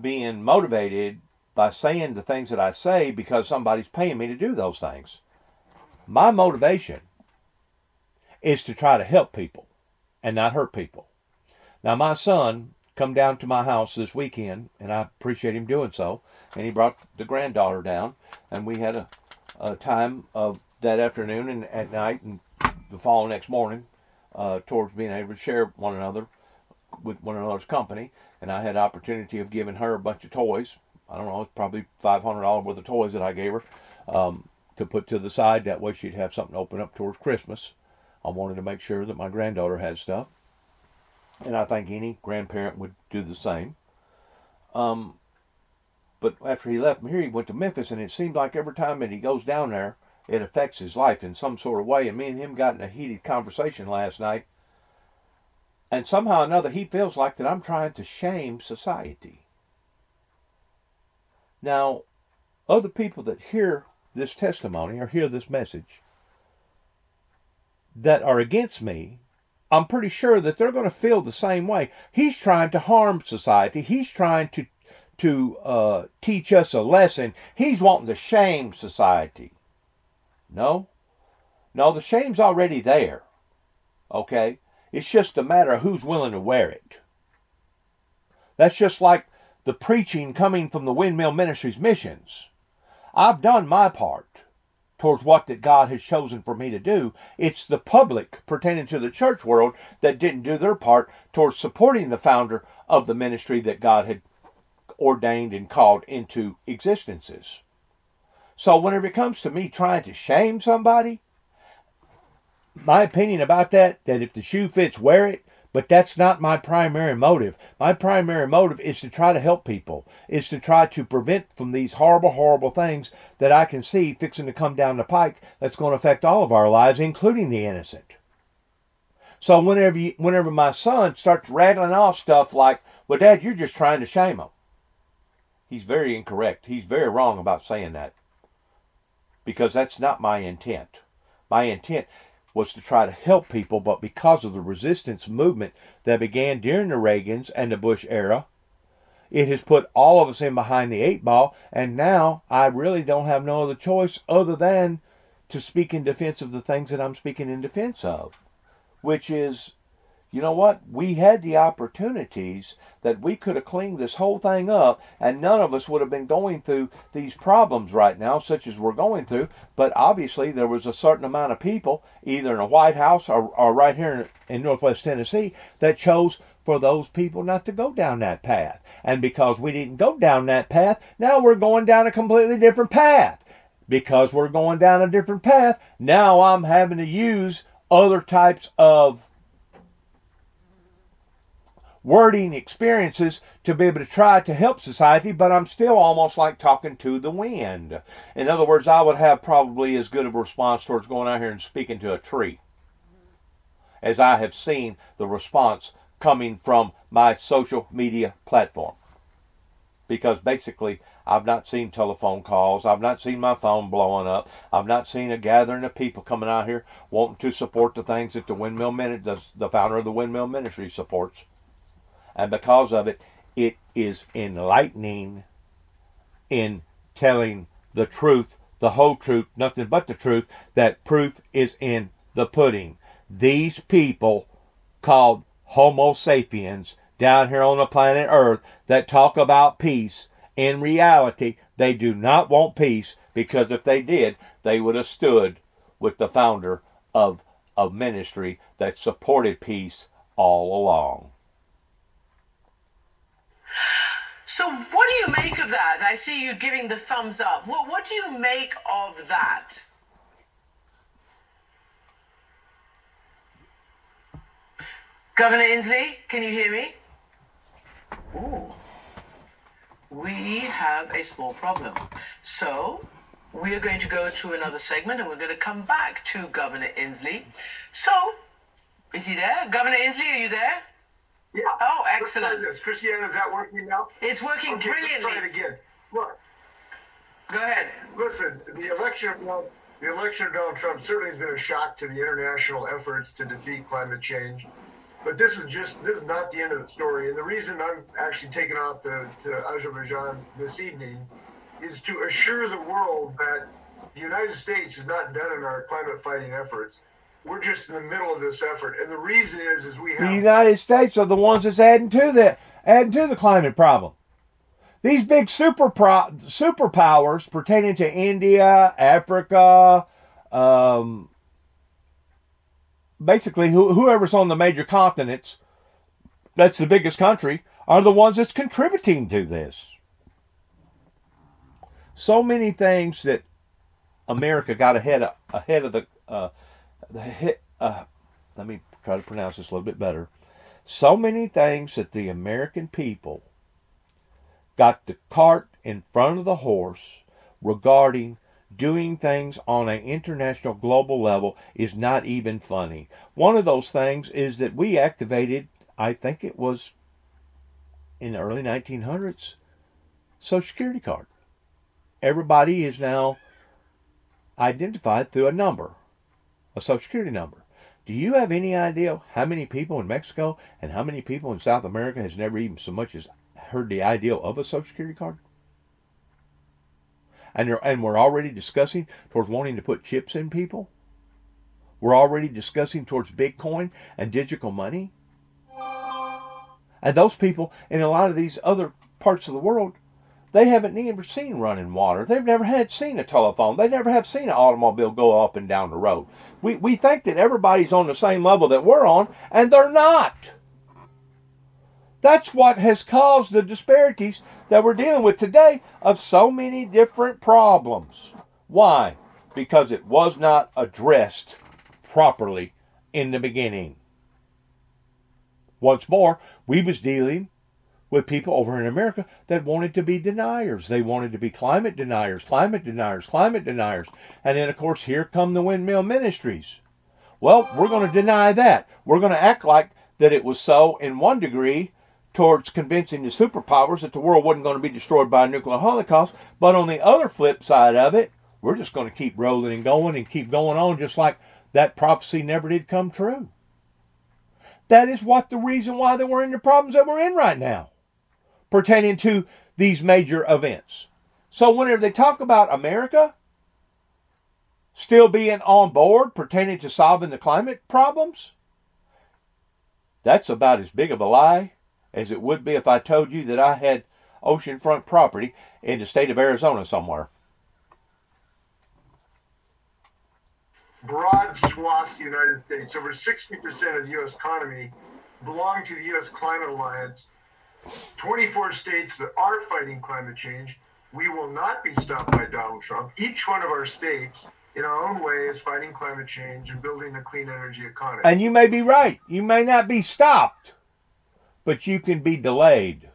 being motivated by saying the things that I say because somebody's paying me to do those things. My motivation is to try to help people and not hurt people. Now, my son come down to my house this weekend, and I appreciate him doing so. And he brought the granddaughter down, and we had a time of that afternoon and at night and the following next morning towards being able to share one another with one another's company. And I had the opportunity of giving her a bunch of toys. I don't know, it's probably $500 worth of toys that I gave her to put to the side. That way she'd have something to open up towards Christmas. I wanted to make sure that my granddaughter had stuff. And I think any grandparent would do the same. But after he left me here, he went to Memphis, and it seemed like every time that he goes down there, it affects his life in some sort of way. And me and him got in a heated conversation last night. And somehow or another, he feels like that I'm trying to shame society. Now, other people that hear this testimony or hear this message that are against me, I'm pretty sure that they're going to feel the same way. He's trying to harm society. He's trying to teach us a lesson. He's wanting to shame society. No, the shame's already there. Okay? It's just a matter of who's willing to wear it. That's just like the preaching coming from the Windmill Ministries missions. I've done my part towards what that God has chosen for me to do. It's the public pertaining to the church world that didn't do their part towards supporting the founder of the ministry that God had ordained and called into existences. So whenever it comes to me trying to shame somebody, my opinion about that if the shoe fits, wear it, but that's not my primary motive. My primary motive is to try to help people, is to try to prevent from these horrible, horrible things that I can see fixing to come down the pike that's going to affect all of our lives, including the innocent. So whenever my son starts rattling off stuff like, well, Dad, you're just trying to shame him. He's very incorrect. He's very wrong about saying that. Because that's not my intent. My intent was to try to help people, but because of the resistance movement that began during the Reagans and the Bush era, it has put all of us in behind the 8 ball, and now I really don't have no other choice other than to speak in defense of the things that I'm speaking in defense of, which is, you know what? We had the opportunities that we could have cleaned this whole thing up, and none of us would have been going through these problems right now, such as we're going through. But obviously, there was a certain amount of people, either in the White House or right here in Northwest Tennessee, that chose for those people not to go down that path. And because we didn't go down that path, now we're going down a completely different path. Because we're going down a different path, now I'm having to use other types of wording experiences to be able to try to help society, but I'm still almost like talking to the wind. In other words, I would have probably as good of a response towards going out here and speaking to a tree as I have seen the response coming from my social media platform. Because basically, I've not seen telephone calls. I've not seen my phone blowing up. I've not seen a gathering of people coming out here wanting to support the things that the founder of the Windmill Ministry supports. And because of it, it is enlightening in telling the truth, the whole truth, nothing but the truth, that proof is in the pudding. These people called Homo sapiens down here on the planet Earth that talk about peace, in reality, they do not want peace, because if they did, they would have stood with the founder of a ministry that supported peace all along.
So what do you make of that? I see you giving the thumbs up. What do you make of that? Governor Inslee, can you hear me? Ooh. We have a small problem. So we are going to go to another segment, and we're going to come back to Governor Inslee. So, is he there? Governor Inslee, are you there?
Yeah.
Oh, excellent.
Let's try this. Christiana, is that working now?
It's working
Okay,
brilliantly.
let's try it again. Look,
Go ahead.
listen, the election of Donald Trump certainly has been a shock to the international efforts to defeat climate change. But this is not the end of the story. And the reason I'm actually taking off to Azerbaijan this evening is to assure the world that the United States is not done in our climate fighting efforts. We're just in the middle of this effort. And the reason is we have...
The United States are the ones that's adding to adding to the climate problem. These big superpowers pertaining to India, Africa, basically whoever's on the major continents, that's the biggest country, are the ones that's contributing to this. So many things that America got ahead of let me try to pronounce this a little bit better. So many things that the American people got the cart in front of the horse regarding doing things on an international global level is not even funny. One of those things is that we activated, I think it was in the early 1900s, Social Security card. Everybody is now identified through a number, a Social Security number. Do you have any idea how many people in Mexico and how many people in South America has never even so much as heard the idea of a Social Security card? And we're already discussing towards wanting to put chips in people. We're already discussing towards Bitcoin and digital money. And those people in a lot of these other parts of the world, they haven't never seen running water. They've never seen a telephone. They never have seen an automobile go up and down the road. We think that everybody's on the same level that we're on, and they're not. That's what has caused the disparities that we're dealing with today of so many different problems. Why? Because it was not addressed properly in the beginning. Once more, we was dealing with people over in America that wanted to be deniers. They wanted to be climate deniers. And then, of course, here come the windmill ministries. Well, we're going to deny that. We're going to act like that it was so in one degree towards convincing the superpowers that the world wasn't going to be destroyed by a nuclear holocaust. But on the other flip side of it, we're just going to keep rolling and keep going on just like that prophecy never did come true. That is what the reason why they were in the problems that we're in right now, pertaining to these major events. So whenever they talk about America still being on board pertaining to solving the climate problems, that's about as big of a lie as it would be if I told you that I had oceanfront property in the state of Arizona somewhere.
Broad swaths of the United States, over 60% of the U.S. economy belong to the U.S. Climate Alliance. 24 states that are fighting climate change. We will not be stopped by Donald Trump. Each one of our states, in our own way, is fighting climate change and building a clean energy economy.
And you may be right. You may not be stopped, but you can be delayed.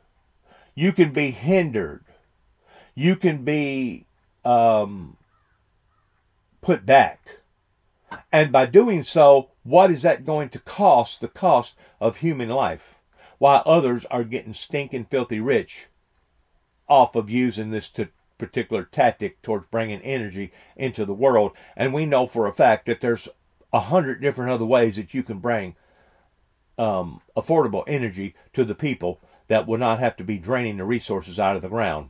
You can be hindered. You can be put back. And by doing so, what is that going to cost? The cost of human life. While others are getting stinking filthy rich off of using this particular tactic towards bringing energy into the world. And we know for a fact that there's 100 different other ways that you can bring affordable energy to the people that will not have to be draining the resources out of the ground.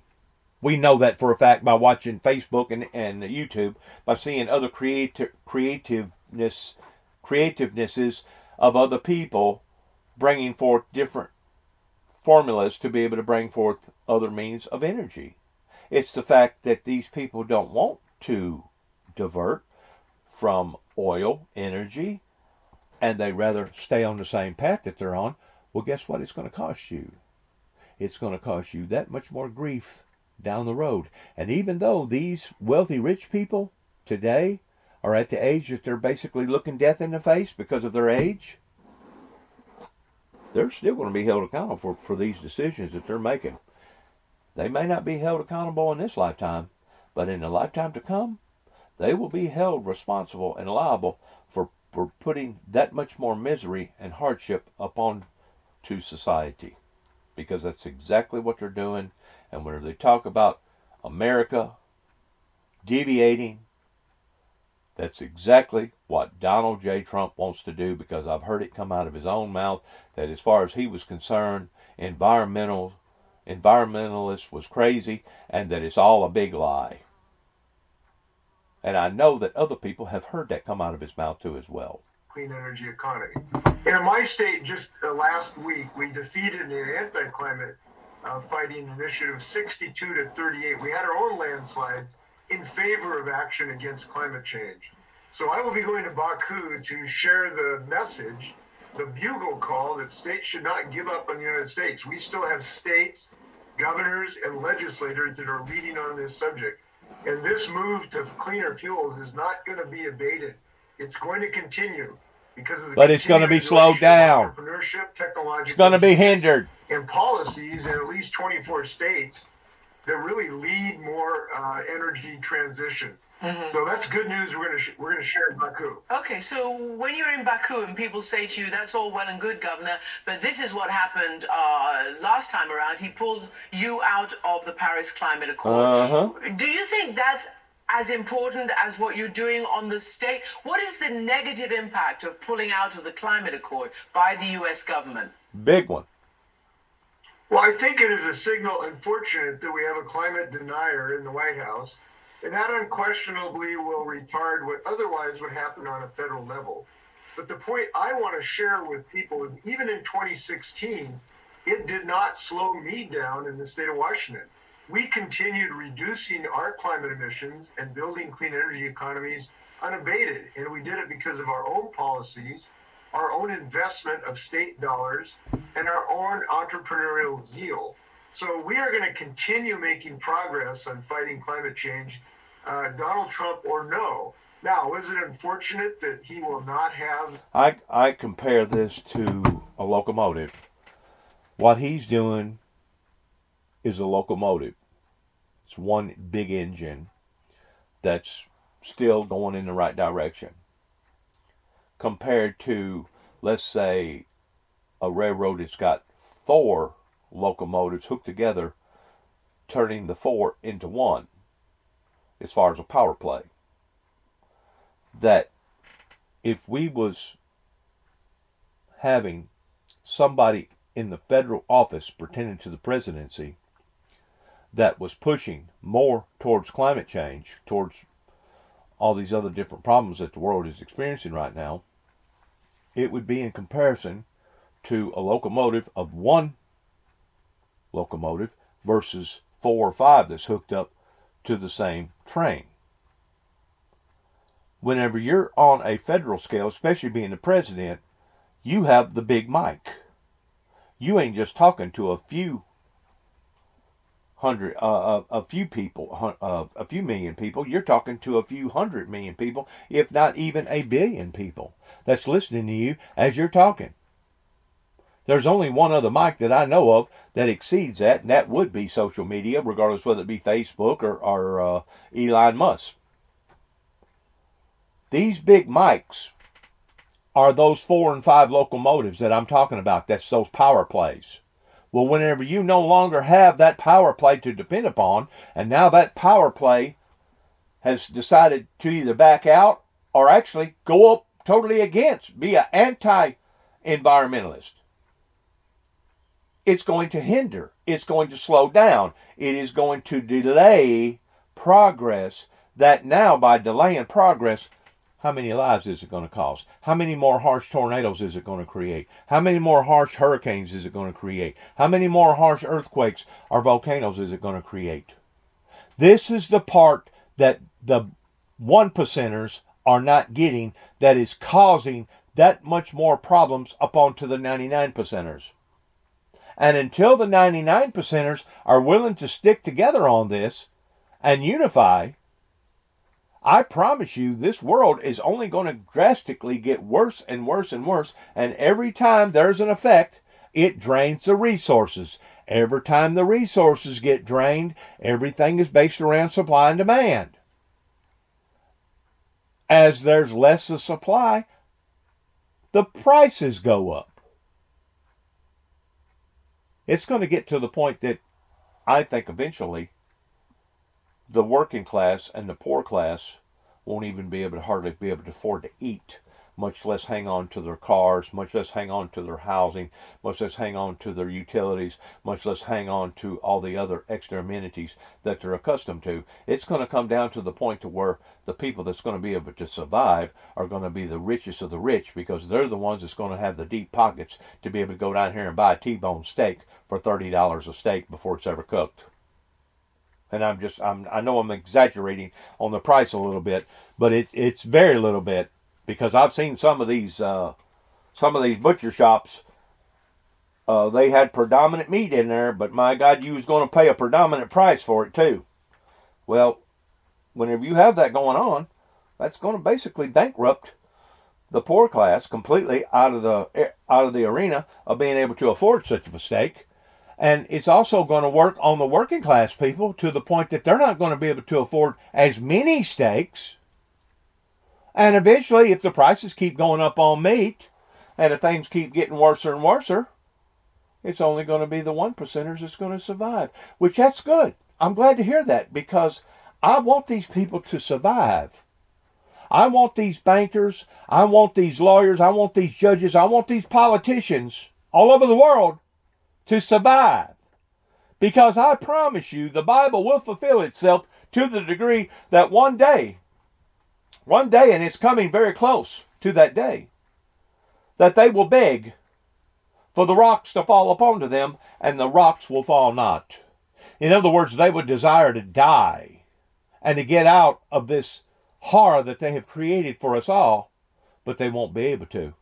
We know that for a fact by watching Facebook and YouTube, by seeing other creativenesses of other people bringing forth different formulas to be able to bring forth other means of energy. It's the fact that these people don't want to divert from oil energy, and they rather stay on the same path that they're on. Well, guess what it's going to cost you? It's going to cost you that much more grief down the road. And even though these wealthy rich people today are at the age that they're basically looking death in the face because of their age, they're still going to be held accountable for these decisions that they're making. They may not be held accountable in this lifetime, but in the lifetime to come, they will be held responsible and liable for putting that much more misery and hardship upon to society. Because that's exactly what they're doing. And when they talk about America deviating, that's exactly what Donald J. Trump wants to do, because I've heard it come out of his own mouth that as far as he was concerned, environmentalist was crazy and that it's all a big lie. And I know that other people have heard that come out of his mouth too as well.
clean energy economy. And in my state, just last week, we defeated an anti-climate fighting initiative 62 to 38. We had our own landslide in favor of action against climate change. So I will be going to Baku to share the message, the bugle call that states should not give up on the United States. We still have states, governors, and legislators that are leading on this subject. And this move to cleaner fuels is not going to be abated. It's going to continue because of the
But it's going to be slowed down.
Entrepreneurship, technological,
it's going to be hindered.
And policies in at least 24 states that really lead more energy transition. Mm-hmm. So that's good news. We're going to share in Baku.
Okay, so when you're in Baku and people say to you, "That's all well and good, Governor, but this is what happened last time around. He pulled you out of the Paris Climate Accord."
Uh-huh.
Do you think that's as important as what you're doing on the state? What is the negative impact of pulling out of the Climate Accord by the U.S. government?
Big one.
Well, I think it is a signal, unfortunate, that we have a climate denier in the White House, and that unquestionably will retard what otherwise would happen on a federal level. But the point I want to share with people is even in 2016, it did not slow me down in the state of Washington. We continued reducing our climate emissions and building clean energy economies unabated. And we did it because of our own policies, our own investment of state dollars, and our own entrepreneurial zeal. So we are going to continue making progress on fighting climate change, Donald Trump or no. Now, is it unfortunate that he will not have...
I compare this to a locomotive. What he's doing is a locomotive. It's one big engine that's still going in the right direction. Compared to, let's say, a railroad that's got 4 locomotives hooked together, turning the 4 into 1, as far as a power play. That if we was having somebody in the federal office pretending to the presidency that was pushing more towards climate change, towards all these other different problems that the world is experiencing right now, it would be in comparison to a locomotive of 1 locomotive versus 4 or 5 that's hooked up to the same train. Whenever you're on a federal scale, especially being the president, you have the big mic. You ain't just talking to a few people, a few million people. You're talking to a few 100 million people, if not even a billion people that's listening to you as you're talking. There's only one other mic that I know of that exceeds that, and that would be social media, regardless whether it be Facebook or Elon Musk. These big mics are those 4 and 5 locomotives that I'm talking about. That's those power plays. Well, whenever you no longer have that power play to depend upon, and now that power play has decided to either back out or actually go up totally against, be an anti-environmentalist, it's going to hinder, it's going to slow down, it is going to delay progress. That now, by delaying progress, how many lives is it going to cost? How many more harsh tornadoes is it going to create? How many more harsh hurricanes is it going to create? How many more harsh earthquakes or volcanoes is it going to create? This is the part that the 1%ers are not getting, that is causing that much more problems upon to the 99%ers. And until the 99%ers are willing to stick together on this and unify, I promise you, this world is only going to drastically get worse and worse and worse. And every time there's an effect, it drains the resources. Every time the resources get drained, everything is based around supply and demand. As there's less of supply, the prices go up. It's going to get to the point that I think eventually the working class and the poor class won't even be able to hardly be able to afford to eat, much less hang on to their cars, much less hang on to their housing, much less hang on to their utilities, much less hang on to all the other extra amenities that they're accustomed to. It's going to come down to the point to where the people that's going to be able to survive are going to be the richest of the rich, because they're the ones that's going to have the deep pockets to be able to go down here and buy a T-bone steak for $30 a steak before it's ever cooked. And I know I'm exaggerating on the price a little bit, but it's very little bit, because I've seen some of these butcher shops. They had predominant meat in there, but my God, you was going to pay a predominant price for it too. Well, whenever you have that going on, that's going to basically bankrupt the poor class completely out of the arena of being able to afford such a steak. And it's also going to work on the working class people to the point that they're not going to be able to afford as many steaks. And eventually, if the prices keep going up on meat, and if things keep getting worse and worse, it's only going to be the 1%ers that's going to survive. Which, that's good. I'm glad to hear that, because I want these people to survive. I want these bankers, I want these lawyers, I want these judges, I want these politicians all over the world to survive. Because I promise you, the Bible will fulfill itself to the degree that one day, and it's coming very close to that day, that they will beg for the rocks to fall upon them, and the rocks will fall not. In other words, they would desire to die and to get out of this horror that they have created for us all, but they won't be able to.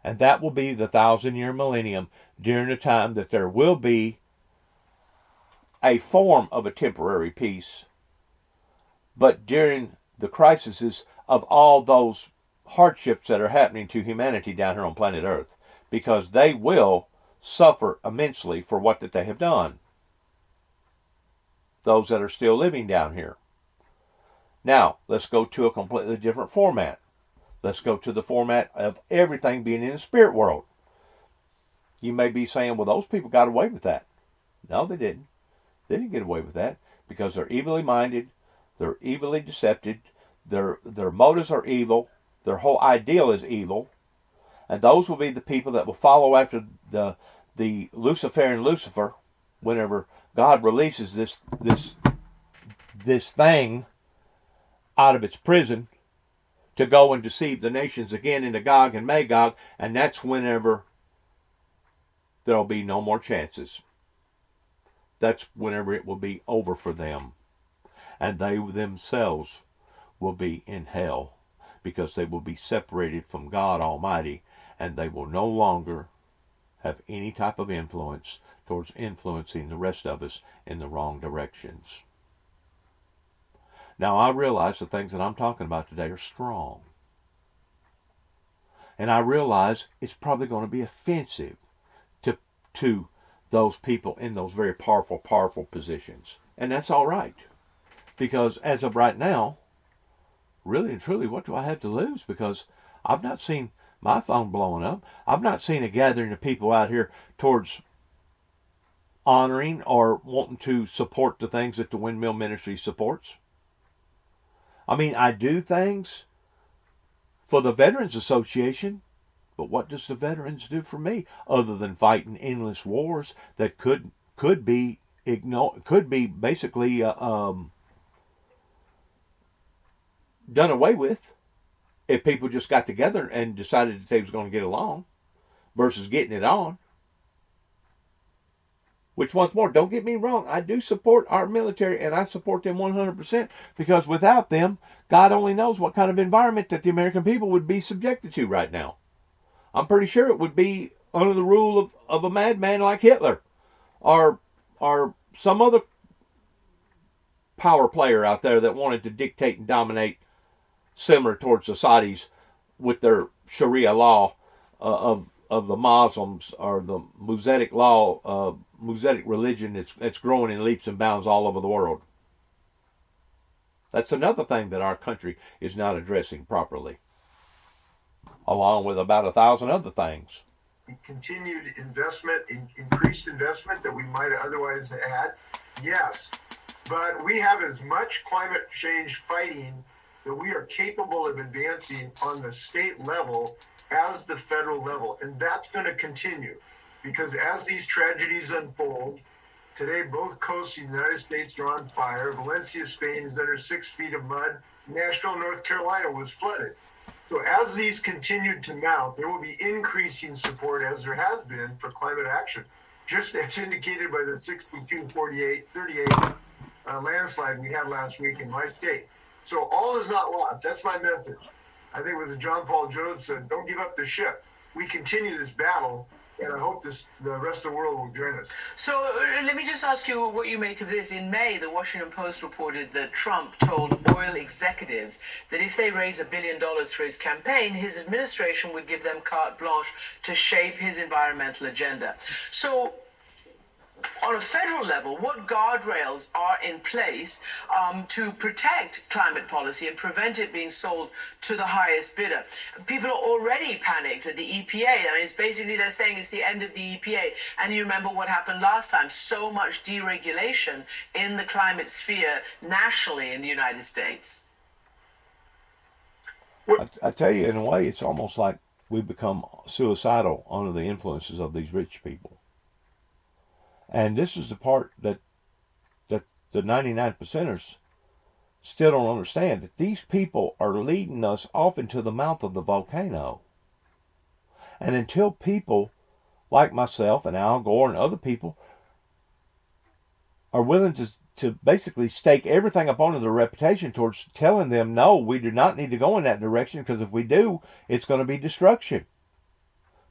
And that will be the 1,000-year millennium, during the time that there will be a form of a temporary peace. But during the crises of all those hardships that are happening to humanity down here on planet Earth, because they will suffer immensely for what that they have done. Those that are still living down here. Now, let's go to a completely different format. Let's go to the format of everything being in the spirit world. You may be saying, well, those people got away with that. No, they didn't. They didn't get away with that, because they're evilly minded, they're evilly deceptive, their motives are evil, their whole ideal is evil, and those will be the people that will follow after the Luciferian Lucifer whenever God releases this thing out of its prison to go and deceive the nations again into Gog and Magog, and that's whenever there'll be no more chances. That's whenever it will be over for them. And they themselves will be in hell, because they will be separated from God Almighty, and they will no longer have any type of influence towards influencing the rest of us in the wrong directions. Now, I realize the things that I'm talking about today are strong. And I realize it's probably going to be offensive to those people in those very powerful positions. And that's all right. Because as of right now, really and truly, what do I have to lose? Because I've not seen my phone blowing up. I've not seen a gathering of people out here towards honoring or wanting to support the things that the Windmill Ministry supports. I mean, I do things for the Veterans Association, but what does the veterans do for me other than fighting endless wars that could be basically done away with if people just got together and decided that they was going to get along versus getting it on. Which, once more, don't get me wrong, I do support our military, and I support them 100%, because without them, God only knows what kind of environment that the American people would be subjected to right now. I'm pretty sure it would be under the rule of a madman like Hitler, or some other power player out there that wanted to dictate and dominate, similar towards the Saudis with their Sharia law of the Muslims, or the Mosaic law, Mosaic religion that's growing in leaps and bounds all over the world. That's another thing that our country is not addressing properly, along with about 1,000 other things.
Continued investment, increased investment that we might otherwise had, yes. But we have as much climate change fighting that we are capable of advancing on the state level as the federal level. And that's going to continue because as these tragedies unfold, today both coasts of the United States are on fire. Valencia, Spain is under 6 feet of mud. Nashville, North Carolina was flooded. So as these continued to mount, there will be increasing support, as there has been, for climate action, just as indicated by the 62-38 landslide we had last week in my state. So all is not lost. That's my message. I think it was John Paul Jones said, don't give up the ship. We continue this battle, and I hope the rest of the world will join us.
So let me just ask you what you make of this. In May, the Washington Post reported that Trump told oil executives that if they raise $1 billion for his campaign, his administration would give them carte blanche to shape his environmental agenda. So on a federal level, what guardrails are in place to protect climate policy and prevent it being sold to the highest bidder? People are already panicked at the EPA. I mean, it's basically they're saying it's the end of the EPA. And you remember what happened last time. So much deregulation in the climate sphere nationally in the United States.
I tell you, in a way, it's almost like we've become suicidal under the influences of these rich people. And this is the part that the 99 percenters still don't understand, that these people are leading us off into the mouth of the volcano. And until people like myself and Al Gore and other people are willing to basically stake everything upon their reputation towards telling them, no, we do not need to go in that direction, because if we do, it's going to be destruction.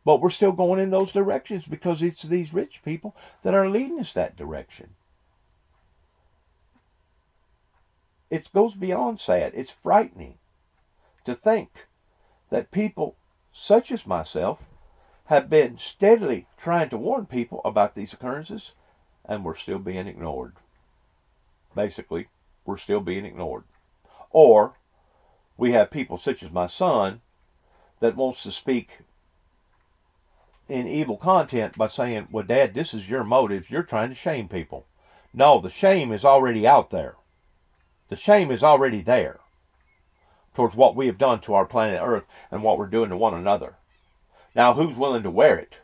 But we're still going in those directions because it's these rich people that are leading us that direction. It goes beyond sad. It's frightening to think that people such as myself have been steadily trying to warn people about these occurrences, and we're still being ignored. Basically, we're still being ignored. Or we have people such as my son that wants to speak in evil content by saying, well, Dad, this is your motive. You're trying to shame people. No, the shame is already out there. The shame is already there towards what we have done to our planet Earth and what we're doing to one another. Now, who's willing to wear it?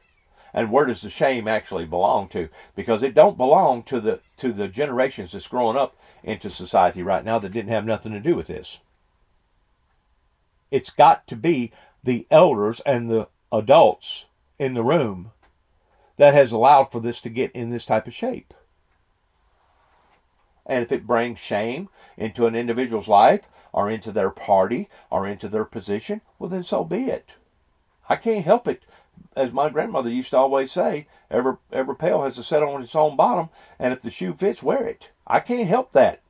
And where does the shame actually belong to? Because it don't belong to the generations that's growing up into society right now that didn't have nothing to do with this. It's got to be the elders and the adults in the room that has allowed for this to get in this type of shape. And if it brings shame into an individual's life or into their party or into their position, well, then so be it. I can't help it. As my grandmother used to always say, every pail has to set on its own bottom, and if the shoe fits, wear it. I can't help that.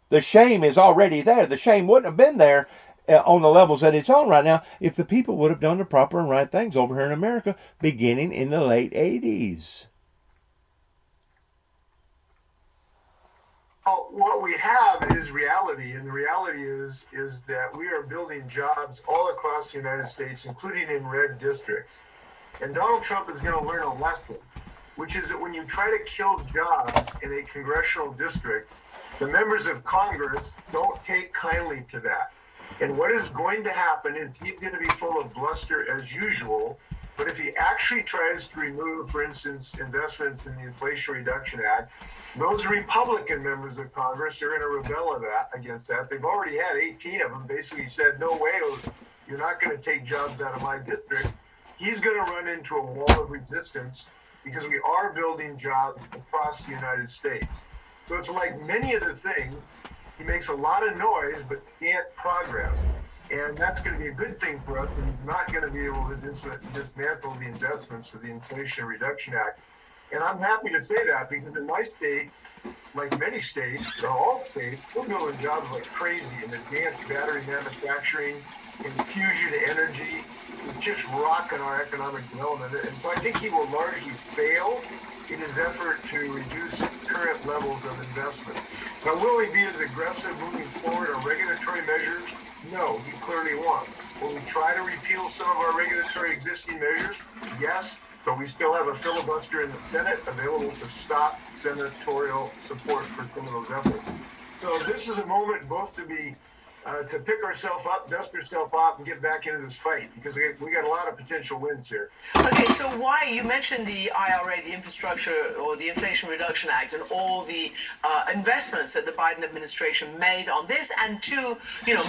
The shame is already there. The shame wouldn't have been there on the levels that it's on right now if the people would have done the proper and right things over here in America beginning in the late 80s.
Well, what we have is reality, and the reality is that we are building jobs all across the United States, including in red districts. And Donald Trump is going to learn a lesson, which is that when you try to kill jobs in a congressional district, the members of Congress don't take kindly to that. And what is going to happen is he's going to be full of bluster as usual, but if he actually tries to remove, for instance, investments in the Inflation Reduction Act, those Republican members of Congress are going to rebel against that. They've already had 18 of them basically said, no way, you're not going to take jobs out of my district. He's going to run into a wall of resistance because we are building jobs across the United States. So it's like many other things. He makes a lot of noise, but can't progress. And that's going to be a good thing for us. And he's not going to be able to dismantle the investments of the Inflation Reduction Act. And I'm happy to say that because in my state, like many states, or all states, we're building jobs like crazy in advanced battery manufacturing, in fusion energy. It's just rocking our economic development. And so I think he will largely fail in his effort to reduce current levels of investment. Now, will he be as aggressive moving forward on regulatory measures? No, he clearly won't. Will we try to repeal some of our regulatory existing measures? Yes, but we still have a filibuster in the Senate available to stop senatorial support for some of those efforts. So this is a moment both to be to pick ourselves up, dust ourselves off, and get back into this fight because we got a lot of potential wins here.
Okay, so why you mentioned the IRA, the Infrastructure or the Inflation Reduction Act, and all the investments that the Biden administration made on this, and to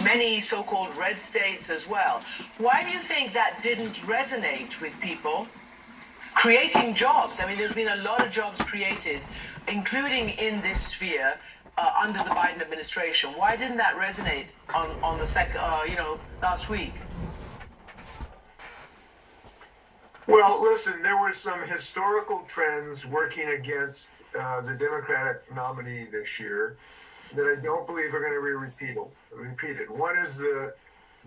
many so-called red states as well. Why do you think that didn't resonate with people? Creating jobs. I mean, there's been a lot of jobs created, including in this sphere. Under the Biden administration, why didn't that resonate on the last week?
Well, listen, there were some historical trends working against the Democratic nominee this year that I don't believe are going to be repeated. One is the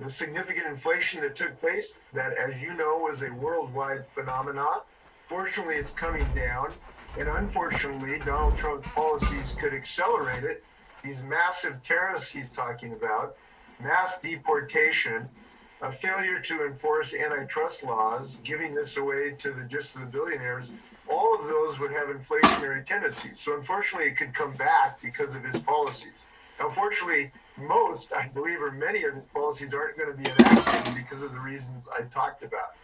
significant inflation that took place, that, as you know, was a worldwide phenomenon. Fortunately, it's coming down. And unfortunately, Donald Trump's policies could accelerate it. These massive tariffs he's talking about, mass deportation, a failure to enforce antitrust laws, giving this away to the billionaires, all of those would have inflationary tendencies. So unfortunately, it could come back because of his policies. Unfortunately, most, I believe, or many of his policies aren't going to be enacted because of the reasons I talked about.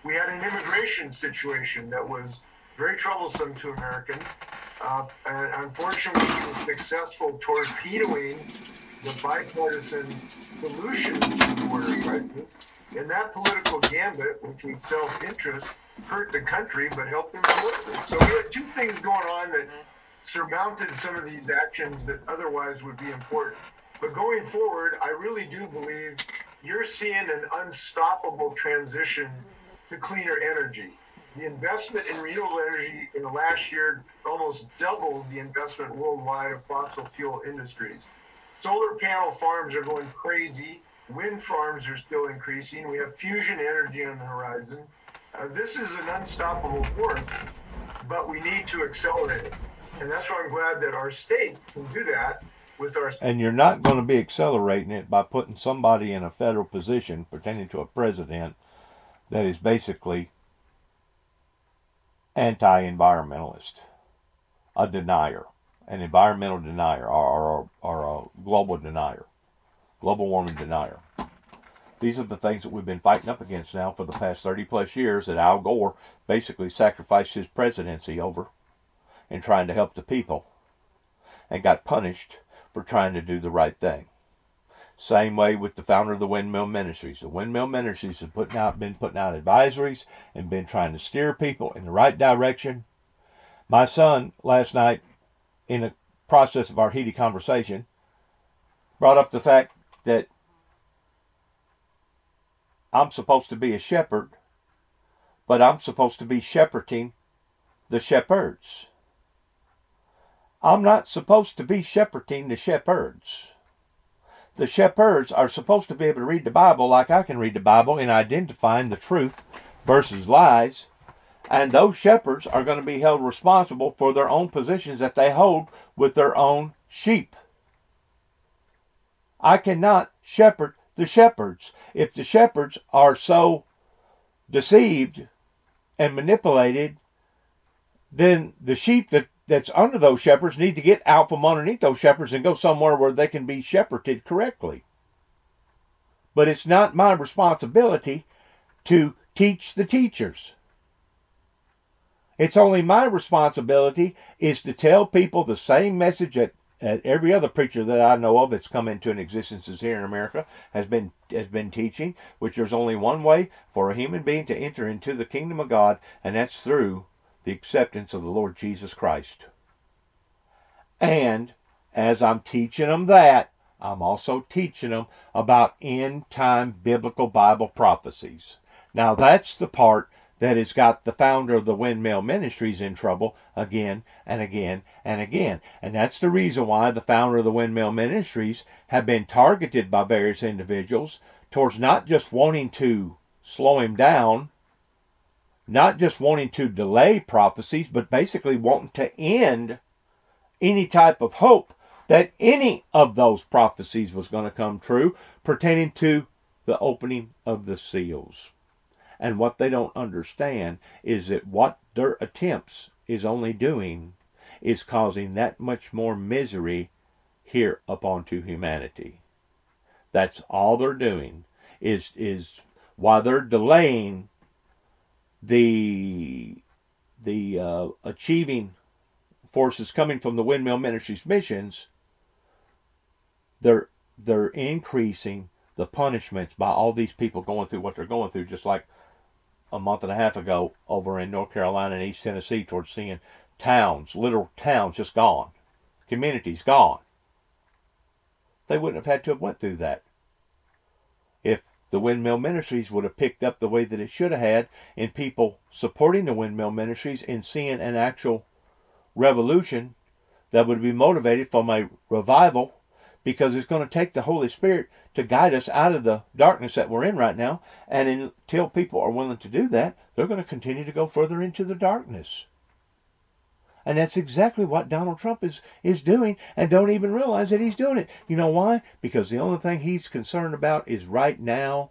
We had an immigration situation that was very troublesome to Americans. And unfortunately, he was successful torpedoing the bipartisan solution to the border crisis. And that political gambit, which was self-interest, hurt the country but helped them deliver. So we had two things going on that surmounted some of these actions that otherwise would be important. But going forward, I really do believe you're seeing an unstoppable transition to cleaner energy. The investment in renewable energy in the last year almost doubled the investment worldwide of fossil fuel industries. Solar panel farms are going crazy. Wind farms are still increasing. We have fusion energy on the horizon. This is an unstoppable force, but we need to accelerate it. And that's why I'm glad that our state can do that with our...
And you're not going to be accelerating it by putting somebody in a federal position pertaining to a president that is basically anti-environmentalist, a denier, an environmental denier, or a global denier, global warming denier. These are the things that we've been fighting up against now for the past 30 plus years that Al Gore basically sacrificed his presidency over in trying to help the people and got punished for trying to do the right thing. Same way with the founder of the Windmill Ministries. The Windmill Ministries have been putting out advisories and been trying to steer people in the right direction. My son, last night, in the process of our heated conversation, brought up the fact that I'm supposed to be a shepherd, but I'm supposed to be shepherding the shepherds. I'm not supposed to be shepherding the shepherds. The shepherds are supposed to be able to read the Bible like I can read the Bible in identifying the truth versus lies. And those shepherds are going to be held responsible for their own positions that they hold with their own sheep. I cannot shepherd the shepherds. If the shepherds are so deceived and manipulated, then the sheep that's under those shepherds need to get out from underneath those shepherds and go somewhere where they can be shepherded correctly. But it's not my responsibility to teach the teachers. It's only my responsibility is to tell people the same message that every other preacher that I know of that's come into an existence here in America has been teaching, which there's only one way for a human being to enter into the kingdom of God, and that's through the acceptance of the Lord Jesus Christ. And as I'm teaching them that, I'm also teaching them about end-time biblical Bible prophecies. Now that's the part that has got the founder of the Windmill Ministries in trouble again and again and again. And that's the reason why the founder of the Windmill Ministries have been targeted by various individuals towards not just wanting to slow him down, not just wanting to delay prophecies, but basically wanting to end any type of hope that any of those prophecies was going to come true pertaining to the opening of the seals. And what they don't understand is that what their attempts is only doing is causing that much more misery here upon to humanity. That's all they're doing is while they're delaying the achieving forces coming from the Windmill Ministries missions, they're increasing the punishments by all these people going through what they're going through, just like a month and a half ago over in North Carolina and East Tennessee, towards seeing towns, literal towns, just gone, communities gone. They wouldn't have had to have went through that if the Windmill Ministries would have picked up the way that it should have had in people supporting the Windmill Ministries and seeing an actual revolution that would be motivated from a revival, because it's going to take the Holy Spirit to guide us out of the darkness that we're in right now. And until people are willing to do that, they're going to continue to go further into the darkness. And that's exactly what Donald Trump is doing, and don't even realize that he's doing it. You know why? Because the only thing he's concerned about is right now,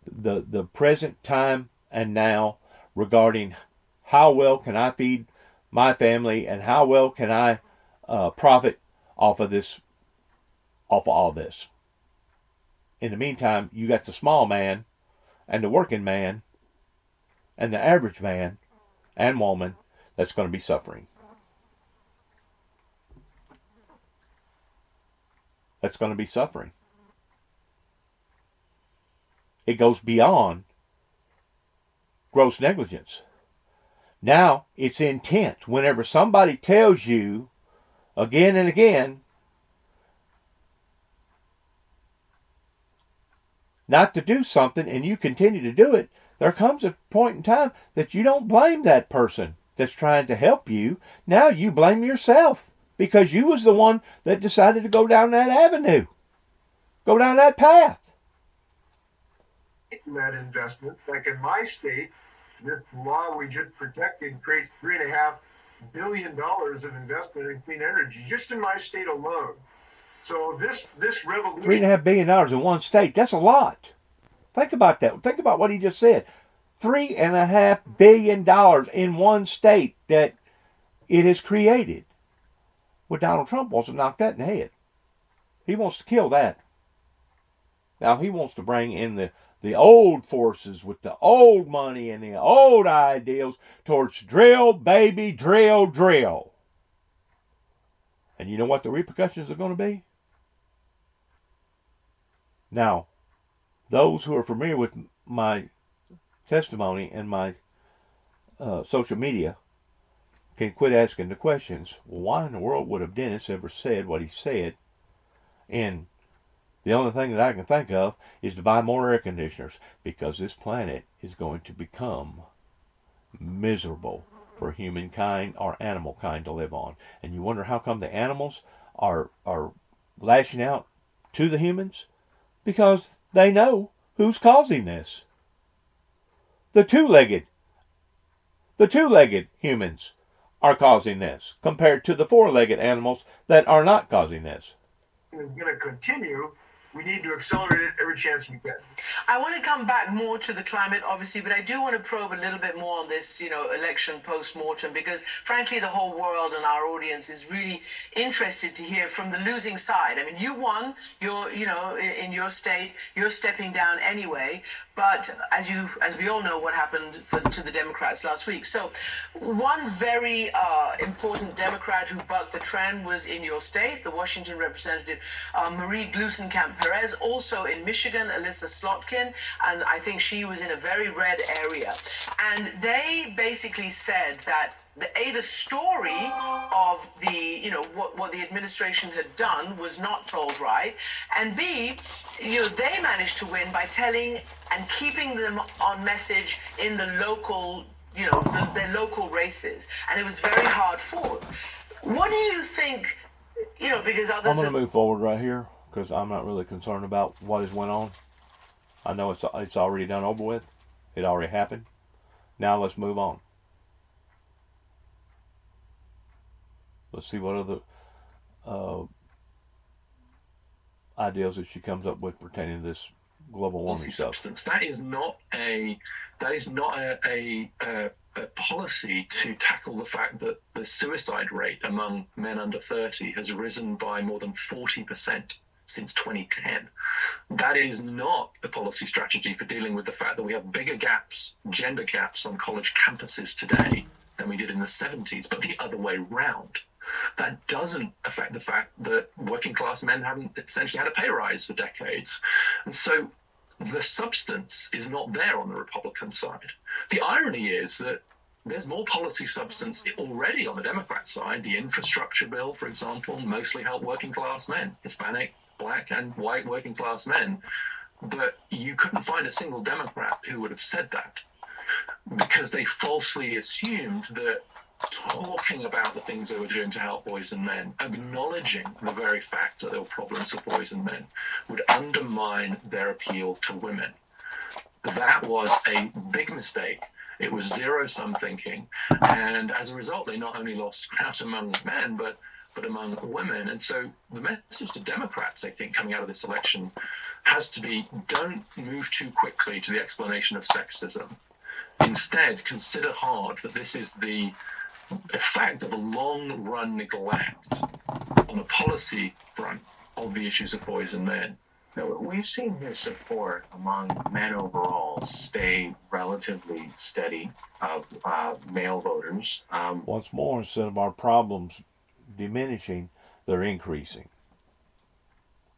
the present time and now, regarding how well can I feed my family and how well can I profit off of all this. In the meantime, you got the small man and the working man and the average man and woman that's going to be suffering. That's going to be suffering. It goes beyond gross negligence. Now it's intent. Whenever somebody tells you again and again not to do something and you continue to do it, there comes a point in time that you don't blame that person that's trying to help you. Now you blame yourself, because you was the one that decided to go down that avenue, go down that path.
That investment, like in my state, this law we just protected creates $3.5 billion of investment in clean energy just in my state alone. So this revolution,
$3.5 billion in one state, that's a lot. Think about that. Think about what he just said. $3.5 billion in one state that it has created. Well, Donald Trump wants to knock that in the head. He wants to kill that. Now he wants to bring in the old forces with the old money and the old ideals towards drill, baby, drill, drill. And you know what the repercussions are going to be? Now, those who are familiar with my testimony and my social media can quit asking the questions. Well, why in the world would have Dennis ever said what he said? And the only thing that I can think of is to buy more air conditioners, because this planet is going to become miserable for humankind or animal kind to live on. And you wonder how come the animals are lashing out to the humans? Because they know who's causing this. The two-legged humans are causing this, compared to the four-legged animals that are not causing this.
is going to continue. We need to accelerate it every chance we get.
I want to come back more to the climate, obviously, but I do want to probe a little bit more on this, election post-mortem, because frankly, the whole world and our audience is really interested to hear from the losing side. I mean, you won, in your state, you're stepping down anyway, but as we all know what happened to the Democrats last week. So one very important Democrat who bucked the trend was in your state, the Washington representative Marie Gluesenkamp-Perez, also in Michigan, Alyssa Slotkin, and I think she was in a very red area. And they basically said that the story of the, what the administration had done was not told right, and B, they managed to win by telling and keeping them on message in the local, their local races, and it was very hard fought. What do you think, because others...
I'm going to move forward right here, because I'm not really concerned about what has went on. I know it's already done over with. It already happened. Now let's move on. Let's see what other ideas that she comes up with pertaining to this global warming stuff.
Substance. That is not a policy to tackle the fact that the suicide rate among men under 30 has risen by more than 40%. since 2010. That is not a policy strategy for dealing with the fact that we have bigger gaps, gender gaps on college campuses today than we did in the 70s, but the other way round. That doesn't affect the fact that working class men haven't essentially had a pay rise for decades. And so the substance is not there on the Republican side. The irony is that there's more policy substance already on the Democrat side. The infrastructure bill, for example, mostly helped working class men, Hispanic, black, and white working class men. But you couldn't find a single Democrat who would have said that, because they falsely assumed that talking about the things they were doing to help boys and men, acknowledging the very fact that there were problems with boys and men, would undermine their appeal to women. That was a big mistake. It was zero-sum thinking, and as a result, they not only lost ground among men, but among women. And so the message to Democrats, I think, coming out of this election has to be, don't move too quickly to the explanation of sexism. Instead, consider hard that this is the effect of a long-run neglect on the policy front of the issues of boys and men.
Now, we've seen his support among men overall stay relatively steady of male voters.
Once more, instead of our problems diminishing, they're increasing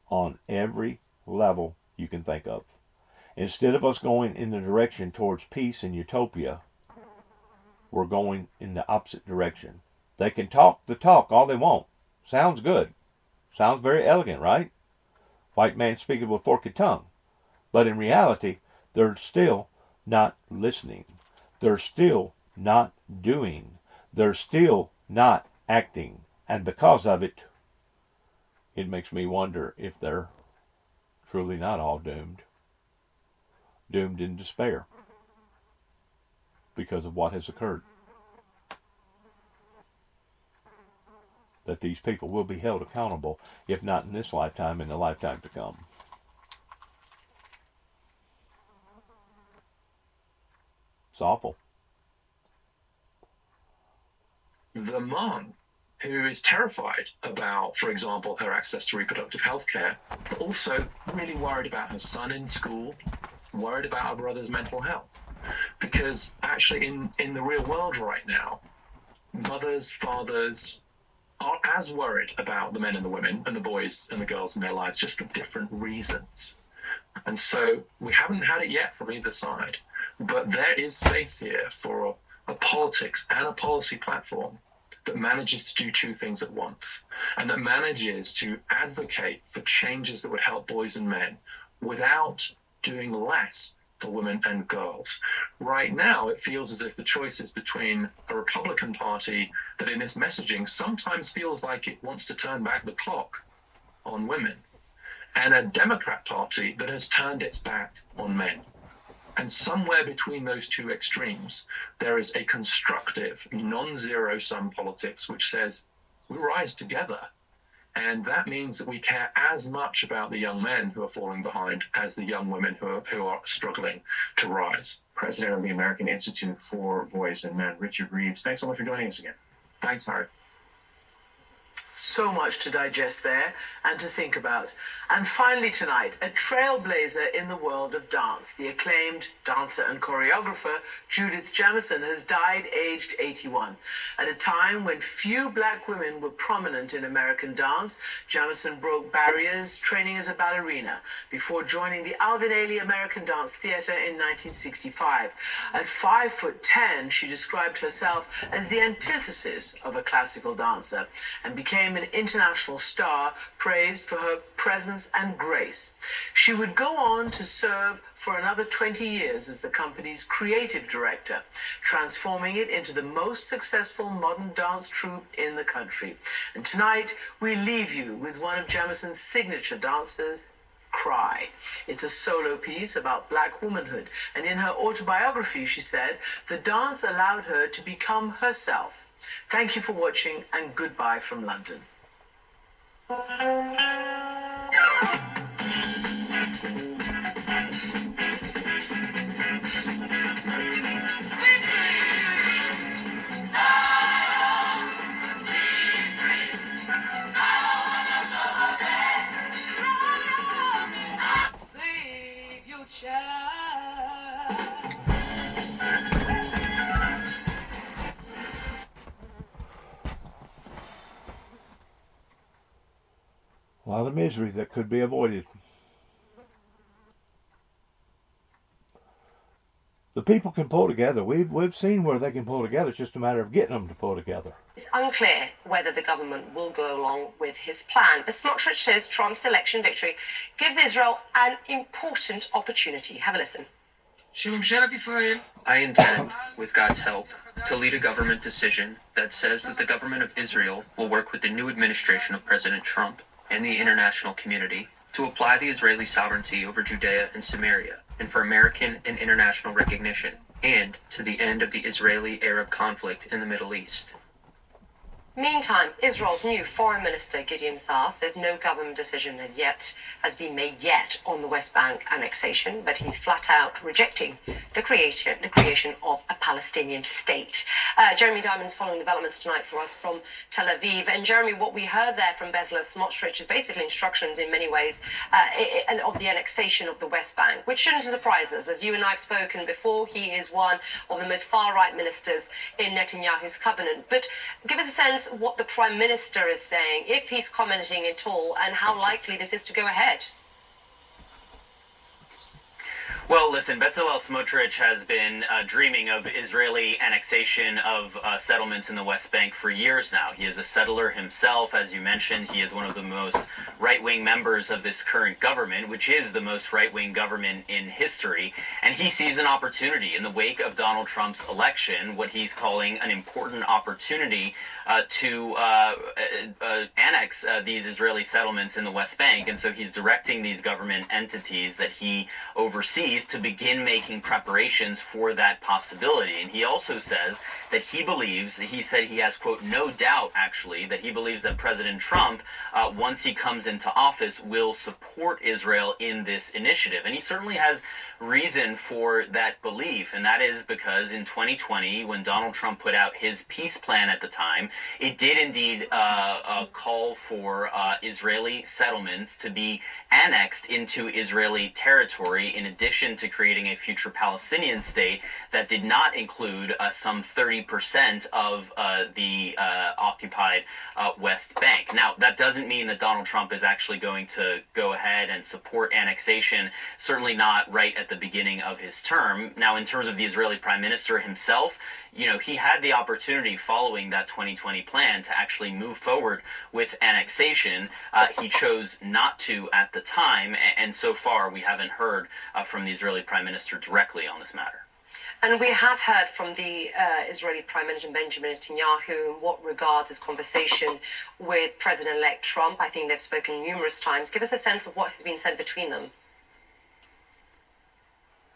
on every level you can think of. Instead of us going in the direction towards peace and utopia, we're going in the opposite direction. They can talk the talk all they want. Sounds good. Sounds very elegant, right? White man speaking with forked tongue. But in reality, they're still not listening. They're still not doing. They're still not acting. And because of it, it makes me wonder if they're truly not all doomed. Doomed in despair because of what has occurred. That these people will be held accountable, if not in this lifetime, in the lifetime to come. It's awful.
The mom who is terrified about, for example, her access to reproductive health care, but also really worried about her son in school, worried about her brother's mental health. Because actually in the real world right now, mothers, fathers are as worried about the men and the women and the boys and the girls in their lives, just for different reasons. And so we haven't had it yet from either side, but there is space here for a politics and a policy platform that manages to do two things at once, and that manages to advocate for changes that would help boys and men without doing less for women and girls. Right now, it feels as if the choice is between a Republican Party that in its messaging sometimes feels like it wants to turn back the clock on women, and a Democrat Party that has turned its back on men. And somewhere between those two extremes, there is a constructive, non-zero-sum politics which says we rise together. And that means that we care as much about the young men who are falling behind as the young women who are struggling to rise.
President of the American Institute for Boys and Men, Richard Reeves, thanks so much for joining us again.
Thanks, Harry.
So much to digest there and to think about. And finally tonight, a trailblazer in the world of dance. The acclaimed dancer and choreographer Judith Jamison has died aged 81. At a time when few black women were prominent in American dance, Jamison broke barriers training as a ballerina before joining the Alvin Ailey American Dance Theatre in 1965. At 5'10", she described herself as the antithesis of a classical dancer and became an international star, praised for her presence and grace. She would go on to serve for another 20 years as the company's creative director, transforming it into the most successful modern dance troupe in the country. And tonight, we leave you with one of Jamison's signature dances, Cry. It's a solo piece about black womanhood, and in her autobiography, she said, the dance allowed her to become herself. Thank you for watching, and goodbye from London.
A lot of misery that could be avoided. The people can pull together. We've seen where they can pull together. It's just a matter of getting them to pull together.
It's unclear whether the government will go along with his plan, but Smotrich says Trump's election victory gives Israel an important opportunity. Have a listen.
I intend, with God's help, to lead a government decision that says that the government of Israel will work with the new administration of President Trump and the international community to apply the Israeli sovereignty over Judea and Samaria, and for American and international recognition, and to the end of the Israeli-Arab conflict in the Middle East.
Meantime, Israel's new foreign minister Gideon Saar says no government decision has been made yet on the West Bank annexation, but he's flat out rejecting the creation of a Palestinian state. Jeremy Diamond's following developments tonight for us from Tel Aviv. And Jeremy, what we heard there from Bezalel Smotrich is basically instructions in many ways of the annexation of the West Bank, which shouldn't surprise us. As you and I have spoken before, he is one of the most far-right ministers in Netanyahu's cabinet. But give us a sense what the Prime Minister is saying, if he's commenting at all, and how likely this is to go ahead.
Well, listen, Bezalel Smotrich has been dreaming of Israeli annexation of settlements in the West Bank for years now. He is a settler himself. As you mentioned, he is one of the most right-wing members of this current government, which is the most right-wing government in history. And he sees an opportunity in the wake of Donald Trump's election, what he's calling an important opportunity to annex these Israeli settlements in the West Bank. And so he's directing these government entities that he oversees to begin making preparations for that possibility. And he also says that he said he has, quote, no doubt, actually, that he believes that President Trump, once he comes into office, will support Israel in this initiative. And he certainly has reason for that belief, and that is because in 2020, when Donald Trump put out his peace plan at the time, it did indeed call for Israeli settlements to be annexed into Israeli territory, in addition to creating a future Palestinian state that did not include some 30% of the occupied West Bank. Now, that doesn't mean that Donald Trump is actually going to go ahead and support annexation, certainly not right at the beginning of his term. Now, in terms of the Israeli Prime Minister himself, he had the opportunity following that 2020 plan to actually move forward with annexation. He chose not to at the time, and so far we haven't heard from the Israeli Prime Minister directly on this matter.
And we have heard from the Israeli Prime Minister Benjamin Netanyahu in what regards his conversation with President-elect Trump. I think they've spoken numerous times. Give us a sense of what has been said between them.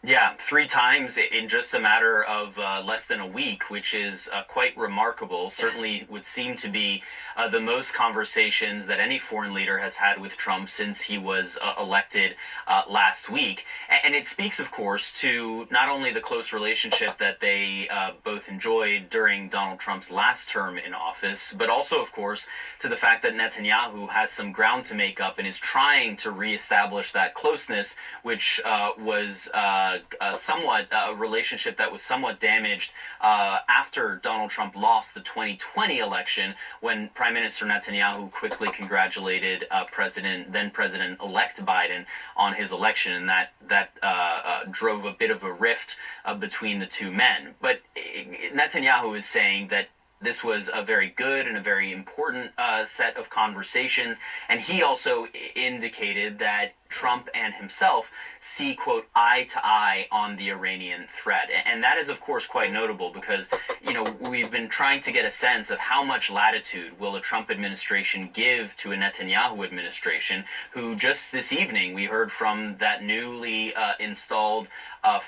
Yeah, 3 times in just a matter of less than a week, which is quite remarkable. Certainly would seem to be the most conversations that any foreign leader has had with Trump since he was elected last week. And it speaks, of course, to not only the close relationship that they both enjoyed during Donald Trump's last term in office, but also, of course, to the fact that Netanyahu has some ground to make up and is trying to reestablish that closeness, which was somewhat a relationship that was somewhat damaged after Donald Trump lost the 2020 election, when Prime Minister Netanyahu quickly congratulated then President-elect Biden on his election, and that drove a bit of a rift between the two men. But Netanyahu is saying that this was a very good and a very important set of conversations, and he also indicated that Trump and himself see, quote, eye to eye on the Iranian threat. And that is, of course, quite notable because, we've been trying to get a sense of how much latitude will a Trump administration give to a Netanyahu administration, who just this evening we heard from that newly installed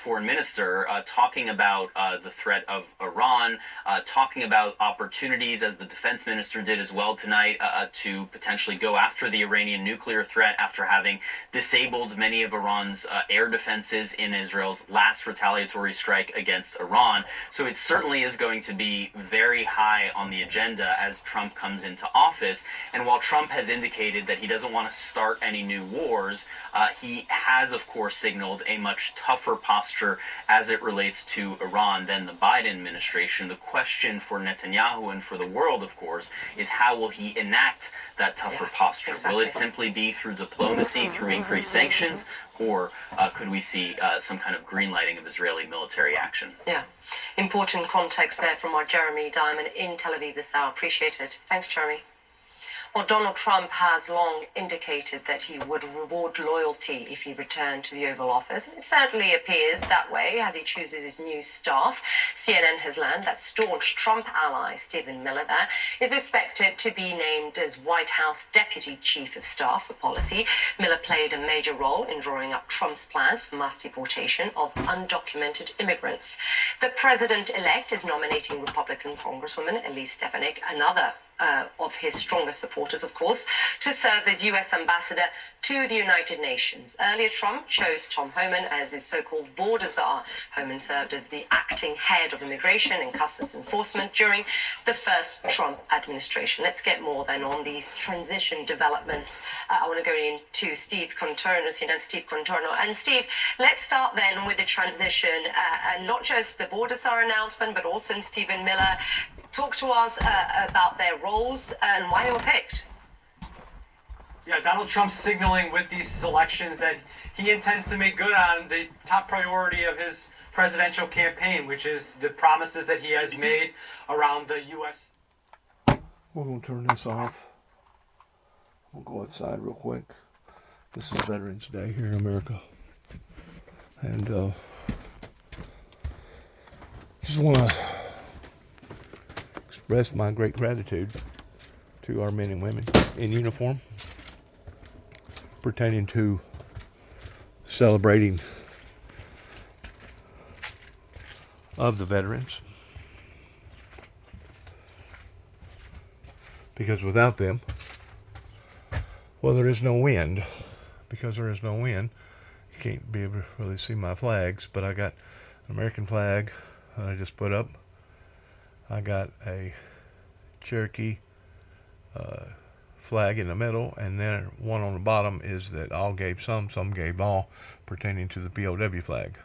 foreign minister talking about the threat of Iran, talking about opportunities, as the defense minister did as well tonight, to potentially go after the Iranian nuclear threat after having disabled many of Iran's air defenses in Israel's last retaliatory strike against Iran. So it certainly is going to be very high on the agenda as Trump comes into office. And while Trump has indicated that he doesn't want to start any new wars, he has, of course, signaled a much tougher posture as it relates to Iran than the Biden administration. The question for Netanyahu and for the world, of course, is how will he enact that tougher posture?
Exactly.
Will it simply be through diplomacy, through increased sanctions, or could we see some kind of green lighting of Israeli military action?
Yeah. Important context there from our Jeremy Diamond in Tel Aviv this hour. Appreciate it. Thanks, Jeremy. Well, Donald Trump has long indicated that he would reward loyalty if he returned to the Oval Office. It certainly appears that way as he chooses his new staff. CNN has learned that staunch Trump ally Stephen Miller there is expected to be named as White House Deputy Chief of Staff for Policy. Miller played a major role in drawing up Trump's plans for mass deportation of undocumented immigrants. The president-elect is nominating Republican Congresswoman Elise Stefanik, another of his strongest supporters, of course, to serve as U.S. ambassador to the United Nations. Earlier, Trump chose Tom Homan as his so-called border czar. Homan served as the acting head of immigration and customs enforcement during the first Trump administration. Let's get more then on these transition developments. I want to go into Steve Contorno, CNN Steve Contorno. And Steve, let's start then with the transition, and not just the border czar announcement, but also in Stephen Miller. Talk to us about their roles and why they were picked.
Yeah, Donald Trump's signaling with these selections that he intends to make good on the top priority of his presidential campaign, which is the promises that he has made around the U.S.
We're going to turn this off. We'll go outside real quick. This is Veterans Day here in America. And just want to express my great gratitude to our men and women in uniform pertaining to celebrating of the veterans, because without them, well, there is no wind. Because there is no wind, you can't be able to really see my flags, but I got an American flag that I just put up. I got a Cherokee flag in the middle, and then one on the bottom is that all gave some gave all, pertaining to the POW flag.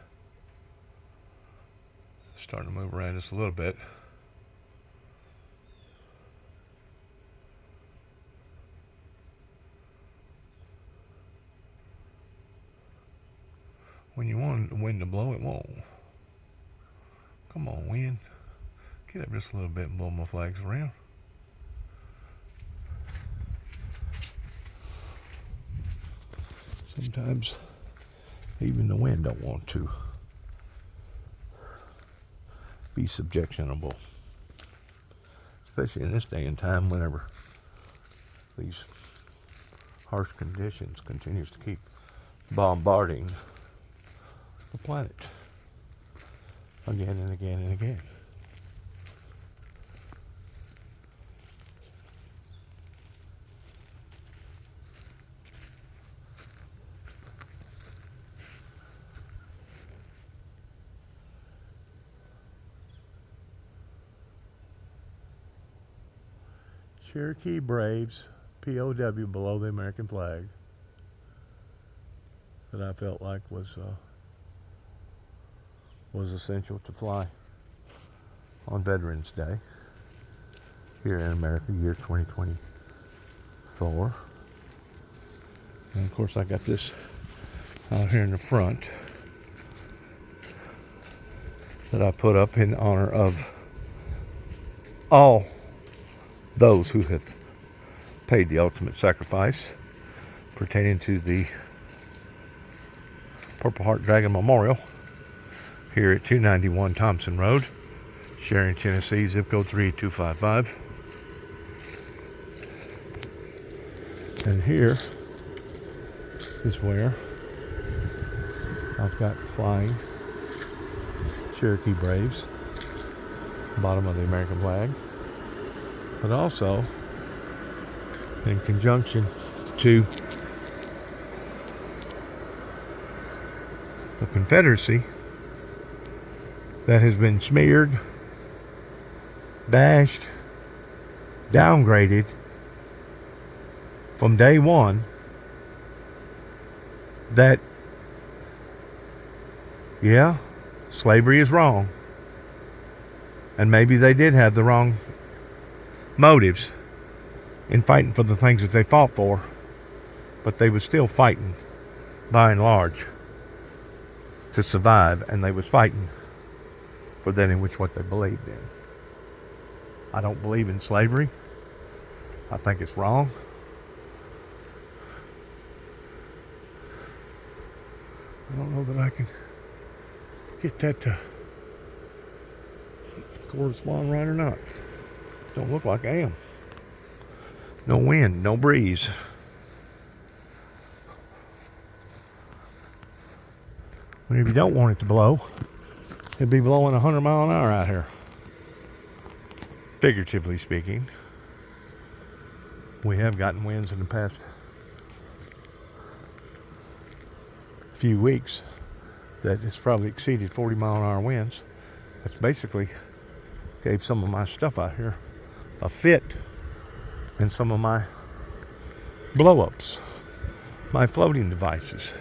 Starting to move around just a little bit. When you want the wind to blow, it won't. Come on, wind. Get up just a little bit and blow my flags around. Sometimes even the wind don't want to be subjectionable. Especially in this day and time whenever these harsh conditions continues to keep bombarding the planet again and again and again. Cherokee Braves POW below the American flag that I felt like was essential to fly on Veterans Day here in America, year 2024. And of course I got this out here in the front that I put up in honor of all those who have paid the ultimate sacrifice pertaining to the Purple Heart Dragon Memorial here at 291 Thompson Road, Sharon, Tennessee, zip code 38255. And here is where I've got flying Cherokee Braves, bottom of the American flag, but also in conjunction to the Confederacy that has been smeared, bashed, downgraded from day one, that, yeah, slavery is wrong. And maybe they did have the wrong motives in fighting for the things that they fought for, but they was still fighting, by and large, to survive, and they was fighting for that in which what they believed in. I don't believe in slavery. I think it's wrong. I don't know that I can get that to correspond right or not. Don't look like I am. No wind, no breeze. Whenever you don't want it to blow, it'd be blowing 100 miles an hour out here. Figuratively speaking. We have gotten winds in the past few weeks that it's probably exceeded 40 mile an hour winds. That's basically gave some of my stuff out here a fit, and some of my blow-ups, my floating devices.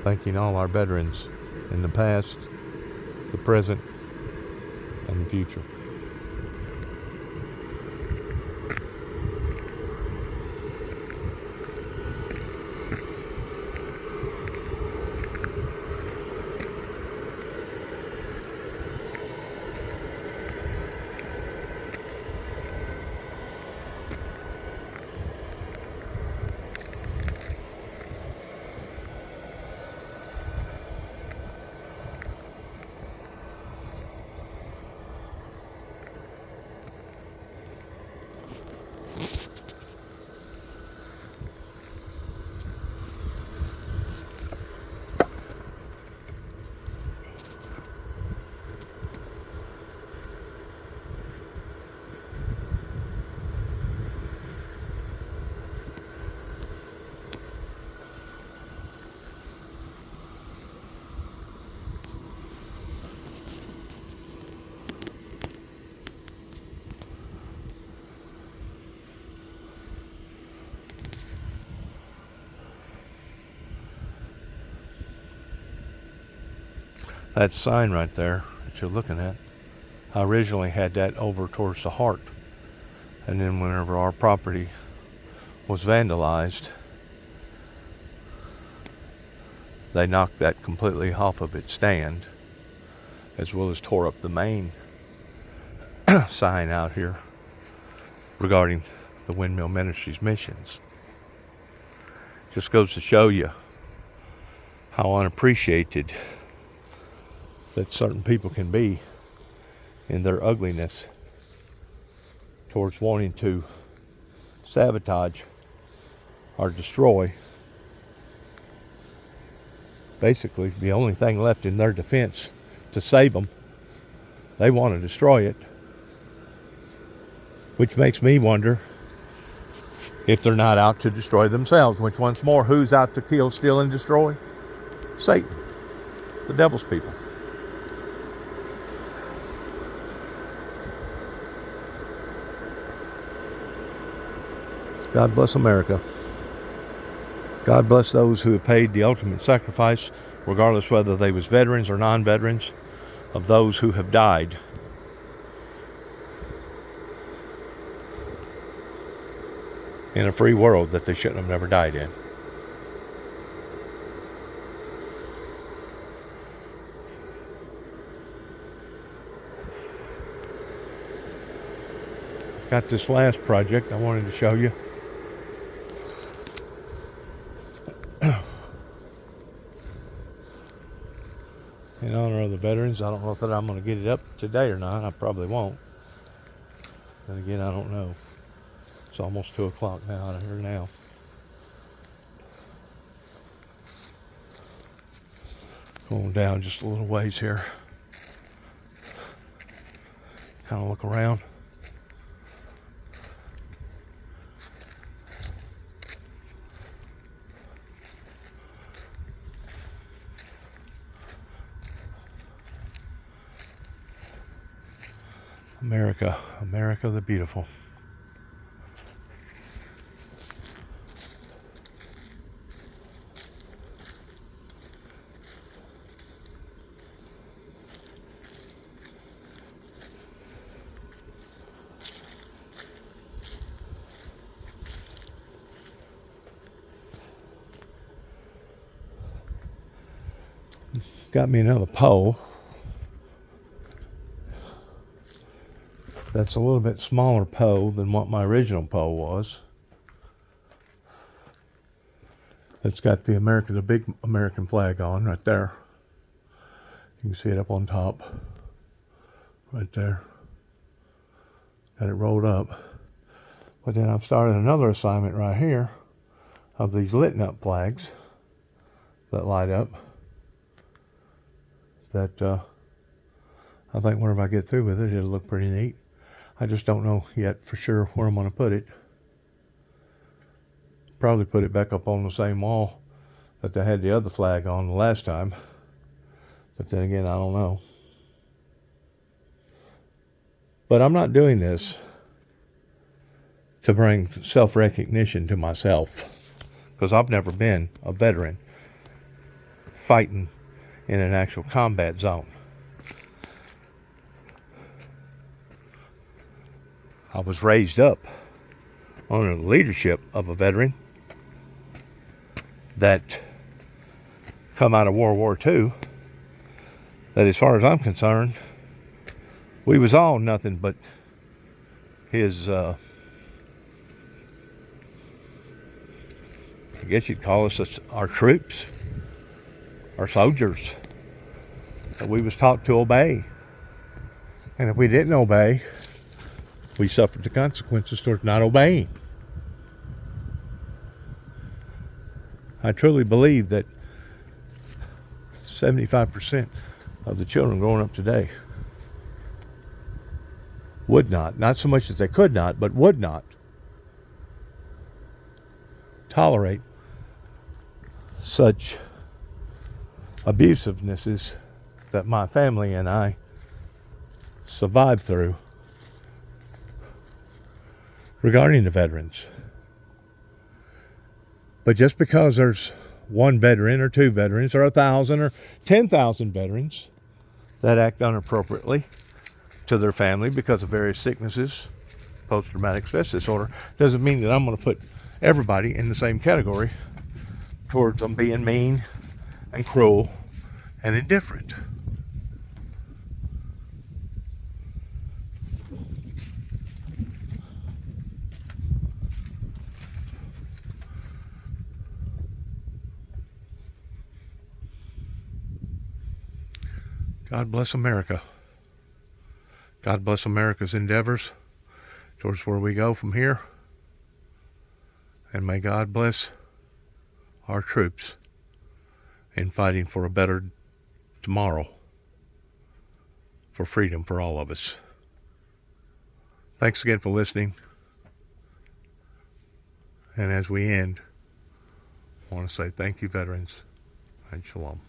Thanking all our veterans in the past, the present, and the future. That sign right there that you're looking at, I originally had that over towards the heart. And then whenever our property was vandalized, they knocked that completely off of its stand, as well as tore up the main sign out here regarding the Windmill Ministries missions. Just goes to show you how unappreciated that certain people can be in their ugliness towards wanting to sabotage or destroy basically the only thing left in their defense to save them. They want to destroy it, which makes me wonder if they're not out to destroy themselves. Which, once more, who's out to kill, steal, and destroy? Satan, the devil's people. God bless America. God bless those who have paid the ultimate sacrifice, regardless whether they was veterans or non-veterans, of those who have died in a free world that they shouldn't have never died in. I've got this last project I wanted to show you. in honor of the veterans. I don't know if I'm going to get it up today or not. I probably won't. Then again, I don't know. It's almost 2 o'clock now out here now. Going down just a little ways here. Kind of look around. America, America the beautiful. Got me another pole. That's a little bit smaller pole than what my original pole was. It's got the big American flag on right there. You can see it up on top, right there. Got it rolled up. But then I've started another assignment right here of these lit up flags that light up. That I think whenever I get through with it, it'll look pretty neat. I just don't know yet for sure where I'm going to put it. Probably put it back up on the same wall that they had the other flag on the last time. But then again, I don't know. But I'm not doing this to bring self-recognition to myself, because I've never been a veteran fighting in an actual combat zone. I was raised up under the leadership of a veteran that come out of World War II, that as far as I'm concerned, we was all nothing but his, I guess you'd call us our troops, our soldiers, that we was taught to obey. And if we didn't obey, we suffered the consequences towards not obeying. I truly believe that 75% of the children growing up today would not so much that they could not, but would not tolerate such abusivenesses that my family and I survived through regarding the veterans. But just because there's one veteran or two veterans or 1,000 or 10,000 veterans that act inappropriately to their family because of various sicknesses, post-traumatic stress disorder, doesn't mean that I'm going to put everybody in the same category towards them being mean and cruel and indifferent. God bless America. God bless America's endeavors towards where we go from here. And may God bless our troops in fighting for a better tomorrow, for freedom for all of us. Thanks again for listening. And as we end, I want to say thank you, veterans, and shalom.